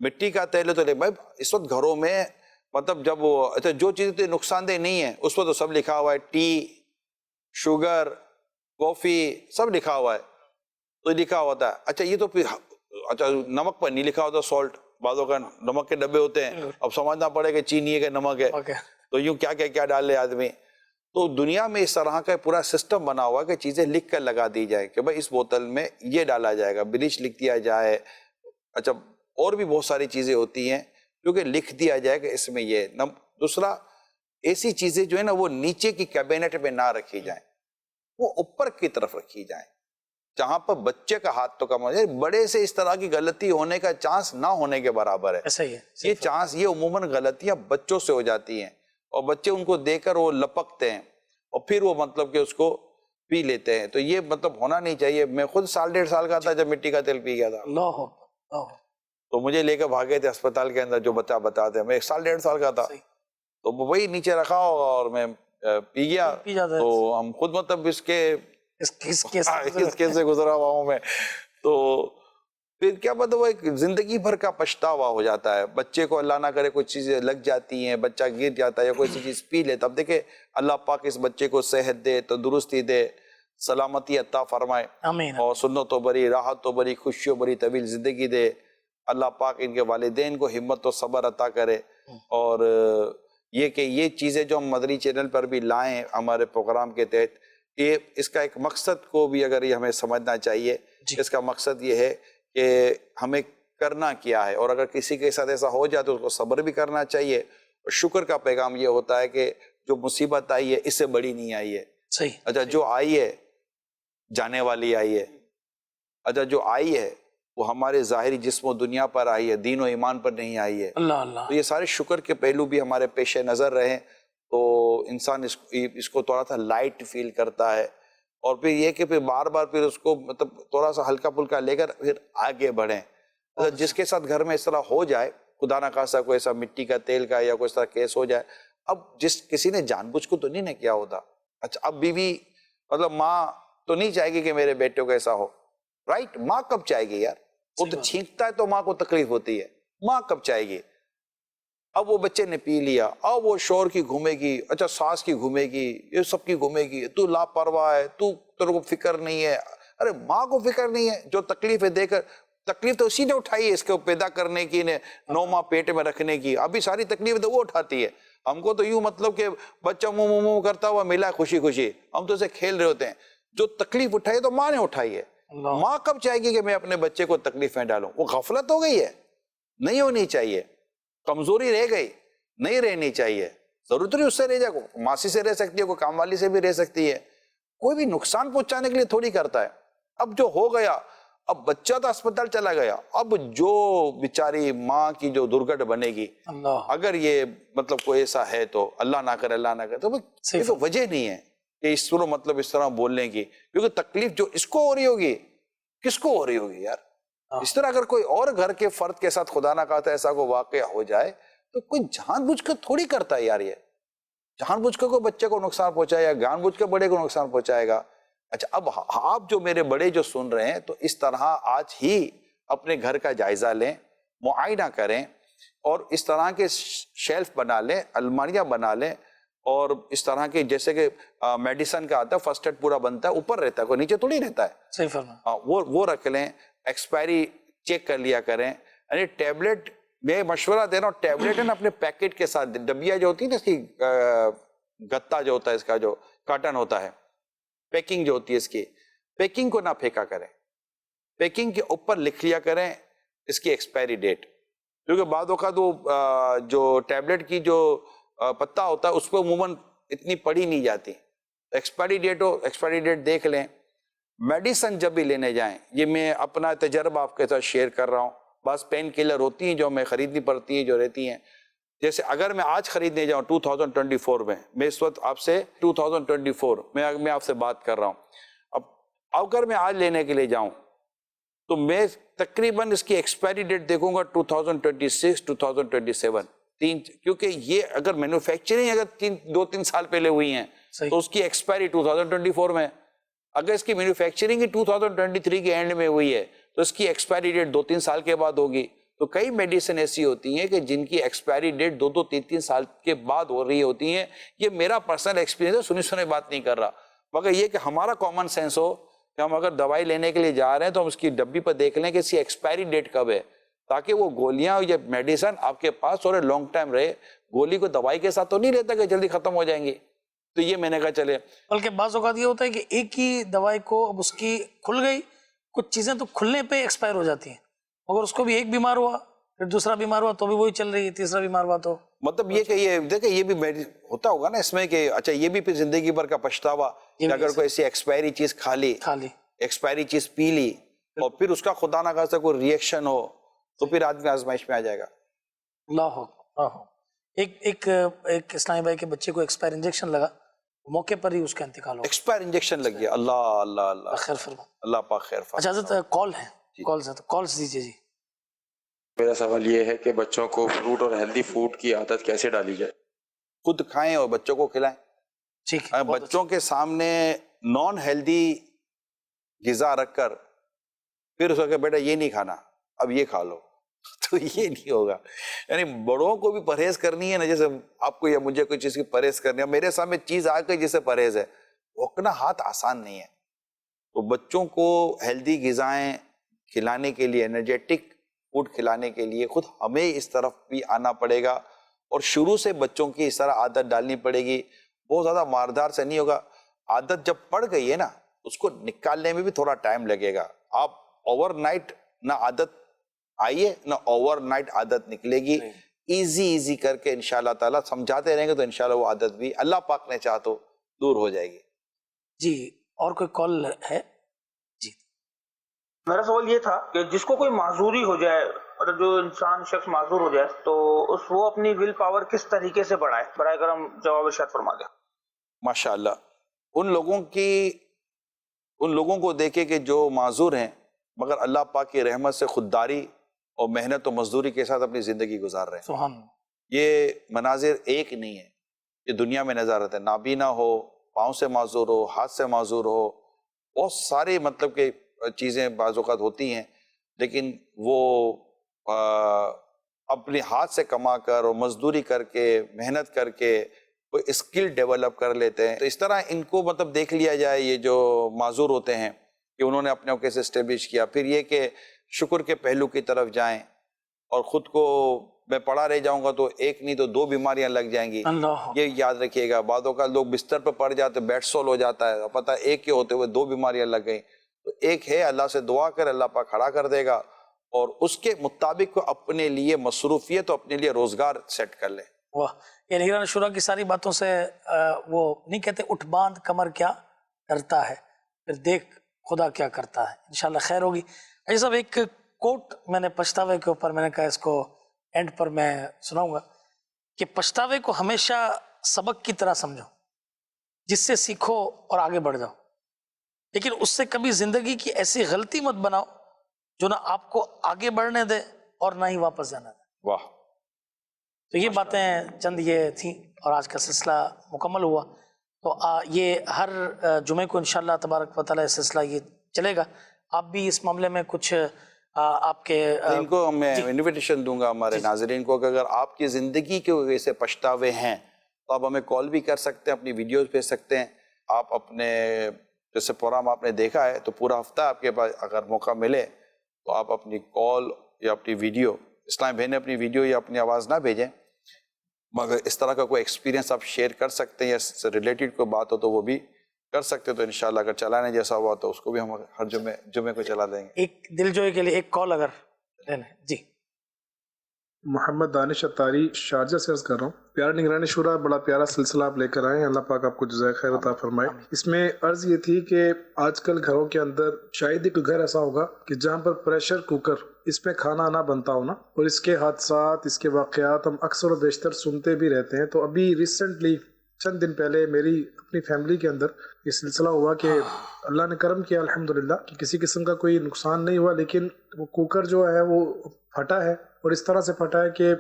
مٹی کا تیل ہے تو اس وقت گھروں میں مطلب جب وہ جو چیزیں نقصان دہ نہیں ہے اس پر تو سب لکھا ہوا ہے، ٹی، شوگر، کافی، سب لکھا ہوا ہے. تو لکھا ہوتا ہے. اچھا یہ تو پھر اچھا نمک پر نہیں لکھا ہوتا، سالٹ. بعضوں کا نمک کے ڈبے ہوتے ہیں، اب سمجھنا پڑے کہ چینی ہے کہ نمک ہے، تو یوں کیا ڈال لے آدمی. تو دنیا میں اس طرح کا پورا سسٹم بنا ہوا کہ چیزیں لکھ کر لگا دی جائیں کہ بھائی اس بوتل میں یہ ڈالا جائے گا، بلیچ لکھ دیا جائے، اچھا اور بھی بہت ساری چیزیں ہوتی ہیں کیونکہ لکھ دیا جائے کہ اس میں یہ۔ دوسرا، ایسی چیزیں جو ہے نا وہ نیچے کی کیبنٹ میں نہ رکھی جائیں، وہ اوپر کی طرف رکھی جائیں جہاں پر بچے کا ہاتھ تو کم ہو جائے۔ بڑے سے اس طرح کی غلطی ہونے کا چانس نہ ہونے کے برابر ہے۔ ایسا ہی ہے یہ چانس، یہ عموماً غلطیاں بچوں سے ہو جاتی ہیں اور بچے ان کو دیکھ کر وہ لپکتے ہیں اور پھر وہ مطلب کہ اس کو پی لیتے ہیں۔ تو یہ مطلب ہونا نہیں چاہیے۔ میں خود 1.5 سال کا تھا جب مٹی کا تیل پی گیا تھا، اللہ تو مجھے لے کے بھاگے تھے اسپتال کے اندر، جو بچہ بتاتے ہیں، میں 1.5 سال کا تھا، تو وہی نیچے رکھا اور میں پی گیا۔ تو ہم خود مطلب اس کیس سے گزرا ہوا ہوں میں۔ تو پھر کیا مطلب وہ ایک زندگی بھر کا پچھتاوا ہو جاتا ہے۔ بچے کو اللہ نہ کرے کوئی چیزیں لگ جاتی ہیں، بچہ گر جاتا ہے یا کوئی سی چیز پی لیتا، اب دیکھیں اللہ پاک اس بچے کو صحت دے، تندرستی دے، سلامتی عطا فرمائے، آمین، اور سنتوں بری، راحتوں بری، خوشیوں بری طویل زندگی دے۔ اللہ پاک ان کے والدین کو ہمت و صبر عطا کرے۔ اور یہ کہ یہ چیزیں جو ہم مدنی چینل پر بھی لائیں ہمارے پروگرام کے تحت، یہ اس کا ایک مقصد کو بھی اگر یہ ہمیں سمجھنا چاہیے، اس کا مقصد یہ ہے کہ ہمیں کرنا کیا ہے، اور اگر کسی کے ساتھ ایسا ہو جائے تو اس کو صبر بھی کرنا چاہیے۔ اور شکر کا پیغام یہ ہوتا ہے کہ جو مصیبت آئی ہے اس سے بڑی نہیں آئی ہے۔ صحیح، اچھا جو آئی ہے جانے والی آئی ہے، اچھا جو آئی ہے وہ ہمارے ظاہری جسم و دنیا پر آئی ہے، دین و ایمان پر نہیں آئی ہے۔ اللہ اللہ، تو یہ سارے شکر کے پہلو بھی ہمارے پیش نظر رہیں تو انسان اس کو تھوڑا سا لائٹ فیل کرتا ہے، اور پھر یہ کہ پھر بار بار پھر اس کو مطلب تھوڑا سا ہلکا پھلکا لے کر پھر آگے بڑھیں۔ جس کے ساتھ گھر میں اس طرح ہو جائے، خدا نہ خاصا کوئی ایسا مٹی کا تیل کا یا کوئی اس طرح کیس ہو جائے، اب کسی نے جان بوجھ کو تو نہیں نہ کیا ہوتا، اچھا اب بیوی مطلب ماں تو نہیں چاہے گی کہ میرے بیٹے کو ایسا ہو، رائٹ؟ ماں کب چاہے گی یار؟ وہ تو چھینکتا ہے تو ماں کو تکلیف ہوتی ہے، ماں کب چاہے گی؟ اب وہ بچے نے پی لیا، اب وہ شوہر کی گھومے گی، اچھا ساس کی گھومے گی، یہ سب کی گھومے گی، تو لاپرواہ ہے، تیرے کو فکر نہیں ہے۔ ارے ماں کو فکر نہیں ہے؟ جو تکلیف ہے دے کر، تکلیف تو اسی نے اٹھائی ہے اس کو پیدا کرنے کی، 9 ماہ پیٹ میں رکھنے کی، ابھی ساری تکلیف تو وہ اٹھاتی ہے۔ ہم کو تو یوں مطلب کہ بچہ منہ کرتا ہوا ملا خوشی خوشی، ہم تو اسے کھیل رہے ہوتے ہیں۔ جو تکلیف اٹھائی تو ماں نے اٹھائی ہے۔ ماں کب چاہے گی کہ میں اپنے بچے کو تکلیف میں ڈالوں؟ وہ غفلت ہو گئی ہے، نہیں ہونی چاہیے، کمزوری رہ گئی، نہیں رہنی چاہیے۔ ضرورت نہیں اس سے رہ جائے، ماسی سے رہ سکتی ہے، کوئی کام والی سے بھی رہ سکتی ہے، کوئی بھی نقصان پہنچانے کے لیے تھوڑی کرتا ہے۔ اب جو ہو گیا، اب بچہ تو اسپتال چلا گیا، اب جو بیچاری ماں کی جو درگٹ بنے گی، اگر یہ مطلب کوئی ایسا ہے تو اللہ نہ کرے، اللہ نہ کرے، تو یہ تو وجہ نہیں ہے کہ اس طرح مطلب اس طرح بولنے کی، کیونکہ تکلیف جو اس کو ہو رہی ہوگی، کس کو ہو رہی ہوگی یار؟ اس طرح اگر کوئی اور گھر کے فرد کے ساتھ خدا نہ خواستہ ایسا کوئی واقعہ ہو جائے تو کوئی جان بوجھ کر تھوڑی کرتا ہے یار، یہ جان بوجھ کر کوئی بچے کو نقصان پہنچائے یا جان بوجھ کر بڑے کو نقصان پہنچائے گا۔ اچھا اب آپ جو میرے بڑے جو سن رہے ہیں تو اس طرح آج ہی اپنے گھر کا جائزہ لیں، معائنہ کریں، اور اس طرح کے شیلف بنا لیں، الماریاں بنا لیں، اور اس طرح کے جیسے کہ میڈیسن کا آتا ہے، فرسٹ ایڈ پورا بنتا ہے، اوپر رہتا ہے، کوئی نیچے تھوڑی رہتا ہے، صحیح فرمایا، وہ رکھ لیں، ایکسپائری چیک کر لیا کریں۔ یعنی ٹیبلٹ میں مشورہ دے رہا ہوں، ٹیبلٹ ہے نا اپنے پیکٹ کے ساتھ، ڈبیا جو ہوتی ہے نا اس کی، گتا جو ہوتا ہے اس کا جو کاٹن ہوتا ہے، پیکنگ جو ہوتی ہے اس کی، پیکنگ کو نہ پھینکا کریں، پیکنگ کے اوپر لکھ لیا کریں اس کی ایکسپائری ڈیٹ، کیونکہ بعض اوقات وہ جو ٹیبلٹ کی جو پتا ہوتا ہے اس پہ عموماً اتنی پڑھی نہیں جاتی، ایکسپائری ڈیٹ ہو، ایکسپائری ڈیٹ دیکھ لیں۔ میڈیسن جب بھی لینے جائیں، یہ میں اپنا تجربہ آپ کے ساتھ شیئر کر رہا ہوں، بعض پین کلر ہوتی ہیں جو ہمیں خریدنی پڑتی ہیں، جو رہتی ہیں، جیسے اگر میں آج خریدنے جاؤں 2024 میں اس وقت آپ سے 2024 میں آپ سے بات کر رہا ہوں، اب اگر میں آج لینے کے لیے جاؤں تو میں تقریباً اس کی ایکسپائری ڈیٹ دیکھوں گا 2026 2027، کیونکہ یہ اگر مینوفیکچرنگ اگر 2-3 سال پہلے ہوئی ہیں تو اس کی ایکسپائری 2024 میں، اگر اس کی مینوفیکچرنگ ہی 2023 کے اینڈ میں ہوئی ہے تو اس کی ایکسپائری ڈیٹ 2-3 سال کے بعد ہوگی۔ تو کئی میڈیسن ایسی ہوتی ہیں کہ جن کی ایکسپائری ڈیٹ 2-3 سال کے بعد ہو رہی ہوتی ہیں۔ یہ میرا پرسنل ایکسپیرینس ہے، سنی بات نہیں کر رہا، مگر یہ کہ ہمارا کامن سینس ہو کہ ہم اگر دوائی لینے کے لیے جا رہے ہیں تو ہم اس کی ڈبی پر دیکھ لیں کہ اس کی ایکسپائری ڈیٹ کب ہے، تاکہ وہ گولیاں یا میڈیسن آپ کے پاس تھوڑے لانگ ٹائم رہے۔ گولی کو دوائی کے ساتھ تو نہیں لیتا کہ جلدی ختم ہو جائیں گی، تو یہ میں نے کہا چلے. بلکہ بعض اوقات یہ ہوتا ہے کہ ایک ہی دوائی کو اب اس کی کھل گئی, کچھ چیزیں تو کھلنے پہ ایکسپائر ہو جاتی ہیں, اگر اس کو بھی ایک بیمار ہوا پھر دوسرا بیمار ہوا تو بھی وہی چل رہی ہے, تیسرا بیمار ہوا تو مطلب یہ کہ یہ دیکھیں یہ بھی ہوتا ہوگا نا اس میں کہ اچھا یہ بھی پھر زندگی بھر کا پچھتاوا کہ اگر کوئی ایسی ایکسپائری چیز کھا لی, ایکسپائری چیز پی لی اور پھر اس کا خدا نہ خاصہ کوئی ریئیکشن ہو تو پھر آدمی آزمائش میں آ جائے گا. اللہ ایک اسلامی بھائی کے بچے کو ایکسپائر انجیکشن لگا, موقع پر ہی اس کا انتقال ہو. ایکسپائر انجیکشن لگ گیا. اللہ اللہ اللہ خیر فرما, اللہ پاک خیر فرما. اچھا حضرت کال ہے, کالز دیجیے جی. میرا سوال یہ ہے کہ بچوں کو فروٹ اور ہیلدی فوڈ کی عادت کیسے ڈالی جائے؟ خود کھائیں اور بچوں کو کھلائیں. ٹھیک, بچوں کے سامنے نان ہیلدی غذا رکھ کر پھر اس کو کہ بیٹا یہ نہیں کھانا اب یہ کھا لو, تو یہ نہیں ہوگا. یعنی بڑوں کو بھی پرہیز کرنی ہے نا, جیسے آپ کو یا مجھے کوئی چیز کی پرہیز کرنی ہے, میرے سامنے چیز آ گئی جسے پرہیز ہے, روکنا ہاتھ آسان نہیں ہے. تو بچوں کو ہیلدی غذائیں کھلانے کے لیے, انرجیٹک فوڈ کھلانے کے لیے خود ہمیں اس طرف بھی آنا پڑے گا اور شروع سے بچوں کی اس طرح عادت ڈالنی پڑے گی. بہت زیادہ ماردار سے نہیں ہوگا. عادت جب پڑ گئی ہے نا اس کو نکالنے میں بھی تھوڑا ٹائم لگے گا. آپ اوور نائٹ نہ عادت آئیے نہ اوور نائٹ عادت نکلے گی. ایزی کر کے انشاءاللہ تعالیٰ سمجھاتے رہیں گے تو انشاءاللہ وہ عادت بھی اللہ پاک نے چاہا تو دور ہو جائے گی. جی اور کوئی کال ہے؟ جی میرا سوال یہ تھا کہ جس کو کوئی معذوری ہو جائے, مطلب جو انسان شخص معذور ہو جائے تو وہ اپنی ول پاور کس طریقے سے بڑھائے, برائے کرم جواب ارشاد فرما دیں. ماشاءاللہ ان لوگوں کو دیکھے کہ جو معذور ہیں مگر اللہ پاک کی رحمت سے خودداری اور محنت و مزدوری کے ساتھ اپنی زندگی گزار رہے ہیں. سبحان اللہ. یہ مناظر ایک نہیں ہے, یہ دنیا میں نظر آتا ہے. نابینا ہو, پاؤں سے معذور ہو, ہاتھ سے معذور ہو, بہت سارے مطلب کہ چیزیں بعض اوقات ہوتی ہیں, لیکن وہ اپنے ہاتھ سے کما کر اور مزدوری کر کے محنت کر کے کوئی اسکل ڈیولپ کر لیتے ہیں. تو اس طرح ان کو مطلب دیکھ لیا جائے, یہ جو معذور ہوتے ہیں کہ انہوں نے اپنے آپ کیسے اسٹیبلش کیا. پھر یہ کہ شکر کے پہلو کی طرف جائیں اور خود کو میں پڑا رہ جاؤں گا تو ایک نہیں تو 2 بیماریاں لگ جائیں گی. یہ یاد رکھیے گا. بعض اوقات لوگ بستر پہ پڑ جاتے, بیڈ سول ہو جاتا ہے, پتہ ایک کے ہوتے ہوئے 2 بیماریاں لگ گئیں. تو ایک ہے, اللہ سے دعا کر اللہ پاک کھڑا کر دے گا اور اس کے مطابق اپنے لیے مصروفیت اور اپنے لیے روزگار سیٹ کر لیں. واہ, یہ نگران شورا کی ساری باتوں سے وہ نہیں کہتے اٹھ باندھ کمر کیا ڈرتا ہے, پھر دیکھ خدا کیا کرتا ہے. انشاءاللہ خیر ہوگی. ایسا صاحب ایک کوٹ میں نے پچھتاوے کے اوپر میں نے کہا اس کو اینڈ پر میں سناؤں گا کہ پچھتاوے کو ہمیشہ سبق کی طرح سمجھو جس سے سیکھو اور آگے بڑھ جاؤ, لیکن اس سے کبھی زندگی کی ایسی غلطی مت بناؤ جو نہ آپ کو آگے بڑھنے دے اور نہ ہی واپس جانا دے. واہ. تو یہ باتیں چند یہ تھیں اور آج کا سلسلہ مکمل ہوا. تو یہ ہر جمعے کو انشاءاللہ تبارک و تعالیٰ سلسلہ یہ چلے گا. آپ بھی اس معاملے میں کچھ آپ کے ان کو میں انویٹیشن دوں گا ہمارے ناظرین کو کہ اگر آپ کی زندگی کے وجہ سے پچھتاوے ہیں تو آپ ہمیں کال بھی کر سکتے ہیں, اپنی ویڈیوز بھیج سکتے ہیں. آپ اپنے جیسے پروگرام آپ نے دیکھا ہے تو پورا ہفتہ آپ کے پاس اگر موقع ملے تو آپ اپنی کال یا اپنی ویڈیو, اسلام بھائی نے اپنی ویڈیو یا اپنی آواز نہ بھیجیں مگر اس طرح کا کوئی ایکسپیرینس آپ شیئر کر سکتے ہیں یا اس سے ریلیٹڈ کوئی بات ہو تو وہ بھی کر سکتے ہیں. تو انشاءاللہ اگر چلانے جیسا ہوا تو اس کو بھی ہم ہر جمعے کو چلا دیں گے. ایک دل جوئی کے لیے ایک کال اگر لے لیں. جی محمد دانش اتاری شارجہ سے عرض کر رہا ہوں. پیارا نگران شورا, بڑا پیارا سلسلہ آپ لے کر آئے ہیں, اللہ پاک آپ کو جزائے خیر عطا فرمائے. اس میں عرض یہ تھی کہ آج کل گھروں کے اندر شاید ہی کوئی گھر ایسا ہوگا کہ جہاں پر پریشر کوکر اس پہ کھانا نہ بنتا ہونا, اور اس کے حادثات, اس کے واقعات ہم اکثر و بیشتر سنتے بھی رہتے ہیں. تو ابھی ریسنٹلی چند دن پہلے میری اپنی فیملی کے اندر یہ سلسلہ ہوا کہ اللہ نے کرم کیا الحمدللہ کہ کسی قسم کا کوئی نقصان نہیں ہوا, لیکن وہ کوکر جو ہے وہ پھٹا ہے اور اس طرح سے پھٹا ہے کہ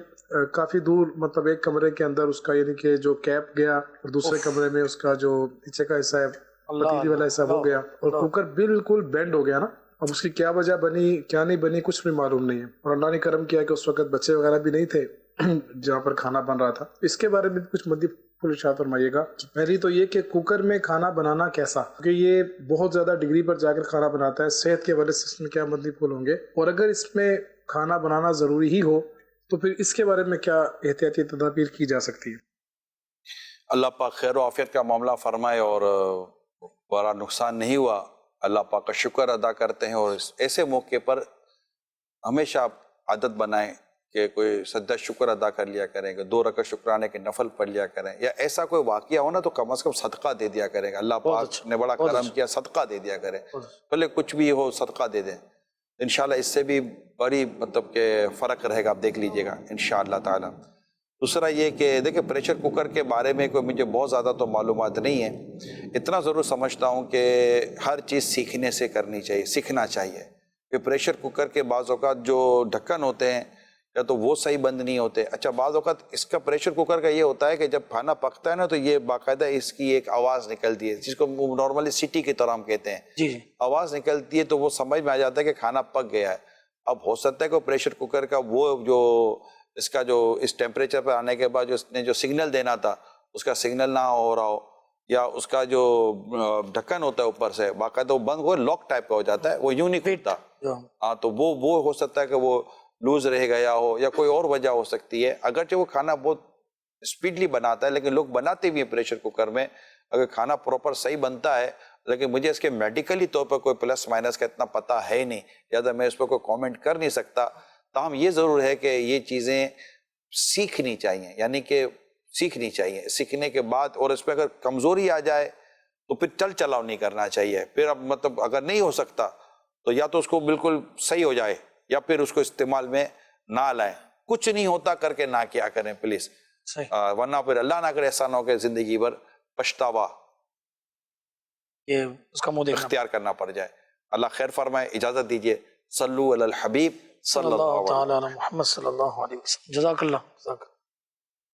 کافی دور, مطلب ایک کمرے کے اندر اس کا یعنی کہ جو کیپ گیا اور دوسرے کمرے میں اس کا جو نیچے کا حصہ ہے پتیلی والا حصہ ہو گیا اور کوکر بالکل بینڈ ہو گیا نا. اب اس کی کیا وجہ بنی کیا نہیں بنی کچھ بھی معلوم نہیں ہے, اور اللہ نے کرم کیا کہ اس وقت بچے وغیرہ بھی نہیں تھے جہاں پر کھانا بن رہا تھا. اس کے بارے میں کچھ مزید ارشاد فرمائیے گا. پہلی تو یہ کہ کوکر میں کھانا بنانا کیسا, کیونکہ یہ بہت زیادہ ڈگری پر جا کر کھانا بناتا ہے, صحت کے حوالے سے اس میں کیا مزید پھول ہوں گے, اور اگر اس میں کھانا بنانا ضروری ہی ہو تو پھر اس کے بارے میں کیا احتیاطی تدابیر کی جا سکتی ہے؟ اللہ پاک خیر و عافیت کا معاملہ فرمائے اور بڑا نقصان نہیں ہوا. اللہ پاک کا شکر ادا کرتے ہیں اور ایسے موقع پر ہمیشہ عادت بنائیں کہ کوئی سجدہ شکر ادا کر لیا کریں گے, 2 رکعت شکرانے کے نفل پڑھ لیا کریں, یا ایسا کوئی واقعہ ہو نا تو کم از کم صدقہ دے دیا کریں گے. اللہ پاک نے بڑا کرم کیا, صدقہ دے دیا کریں, بھلے کچھ بھی ہو صدقہ دے دیں. انشاءاللہ اس سے بھی بڑی مطلب کہ فرق رہے گا, آپ دیکھ لیجئے گا انشاءاللہ تعالی. دوسرا یہ کہ دیکھیں پریشر کوکر کے بارے میں کوئی مجھے بہت زیادہ تو معلومات نہیں ہے, اتنا ضرور سمجھتا ہوں کہ ہر چیز سیکھنے سے کرنی چاہیے, سیکھنا چاہیے. کہ پریشر کوکر کے بعض اوقات جو ڈھکن ہوتے ہیں یا تو وہ صحیح بند نہیں ہوتے. اچھا بعض اوقات اس کا پریشر کوکر کا یہ ہوتا ہے کہ جب کھانا پکتا ہے نا تو یہ باقاعدہ اس کی ایک آواز نکلتی ہے جس کو نارملی سٹی کی طرح ہم کہتے ہیں. جی آواز نکلتی ہے تو وہ سمجھ میں آ جاتا ہے کہ کھانا پک گیا ہے. اب ہو سکتا ہے کہ پریشر کوکر کا وہ جو اس کا جو اس ٹیمپریچر پر آنے کے بعد جو اس نے جو سگنل دینا تھا اس کا سگنل نہ ہو رہا ہو, یا اس کا جو ڈھکن ہوتا ہے اوپر سے باقاعدہ وہ بند ہو لاک ٹائپ کا ہو جاتا ہے, وہ یوں نہیں کھلتا. ہاں تو وہ ہو سکتا ہے کہ وہ لوز رہ گیا ہو یا کوئی اور وجہ ہو سکتی ہے. اگرچہ وہ کھانا بہت اسپیڈلی بناتا ہے لیکن لوگ بناتے بھی ہیں پریشر کوکر میں, اگر کھانا پراپر صحیح بنتا ہے, لیکن مجھے اس کے میڈیکلی طور پر کوئی پلس مائنس کا اتنا پتہ ہے نہیں, لہٰذا میں اس پر کوئی کامنٹ کر نہیں سکتا. تاہم یہ ضرور ہے کہ یہ چیزیں سیکھنی چاہیے, یعنی کہ سیکھنی چاہیے. سیکھنے کے بعد اور اس میں اگر کمزوری آ جائے تو پھر چل چلاؤ نہیں کرنا چاہیے. پھر اب مطلب اگر نہیں ہو سکتا تو یا تو اس کو بالکل صحیح ہو جائے یا پھر اس کو استعمال میں نہ لائیں. کچھ نہیں ہوتا کر کے نہ کیا کریں پلیز, ورنہ پھر اللہ نہ کرے ایسا نہ ہو کہ زندگی بھر پچھتاوا یہ اس کا منہ اختیار کرنا پڑ جائے. اللہ خیر فرمائے. اجازت دیجیے. صلو علی الحبیب صلی اللہ تعالی علی محمد صلی اللہ علیہ وسلم. جزاک اللہ.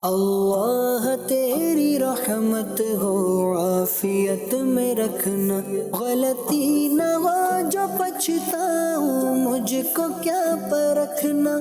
اللہ تیری رحمت ہو عافیت میں رکھنا, غلطی نہ ہو جو پچھتاؤں مجھ کو کیا پرکھنا.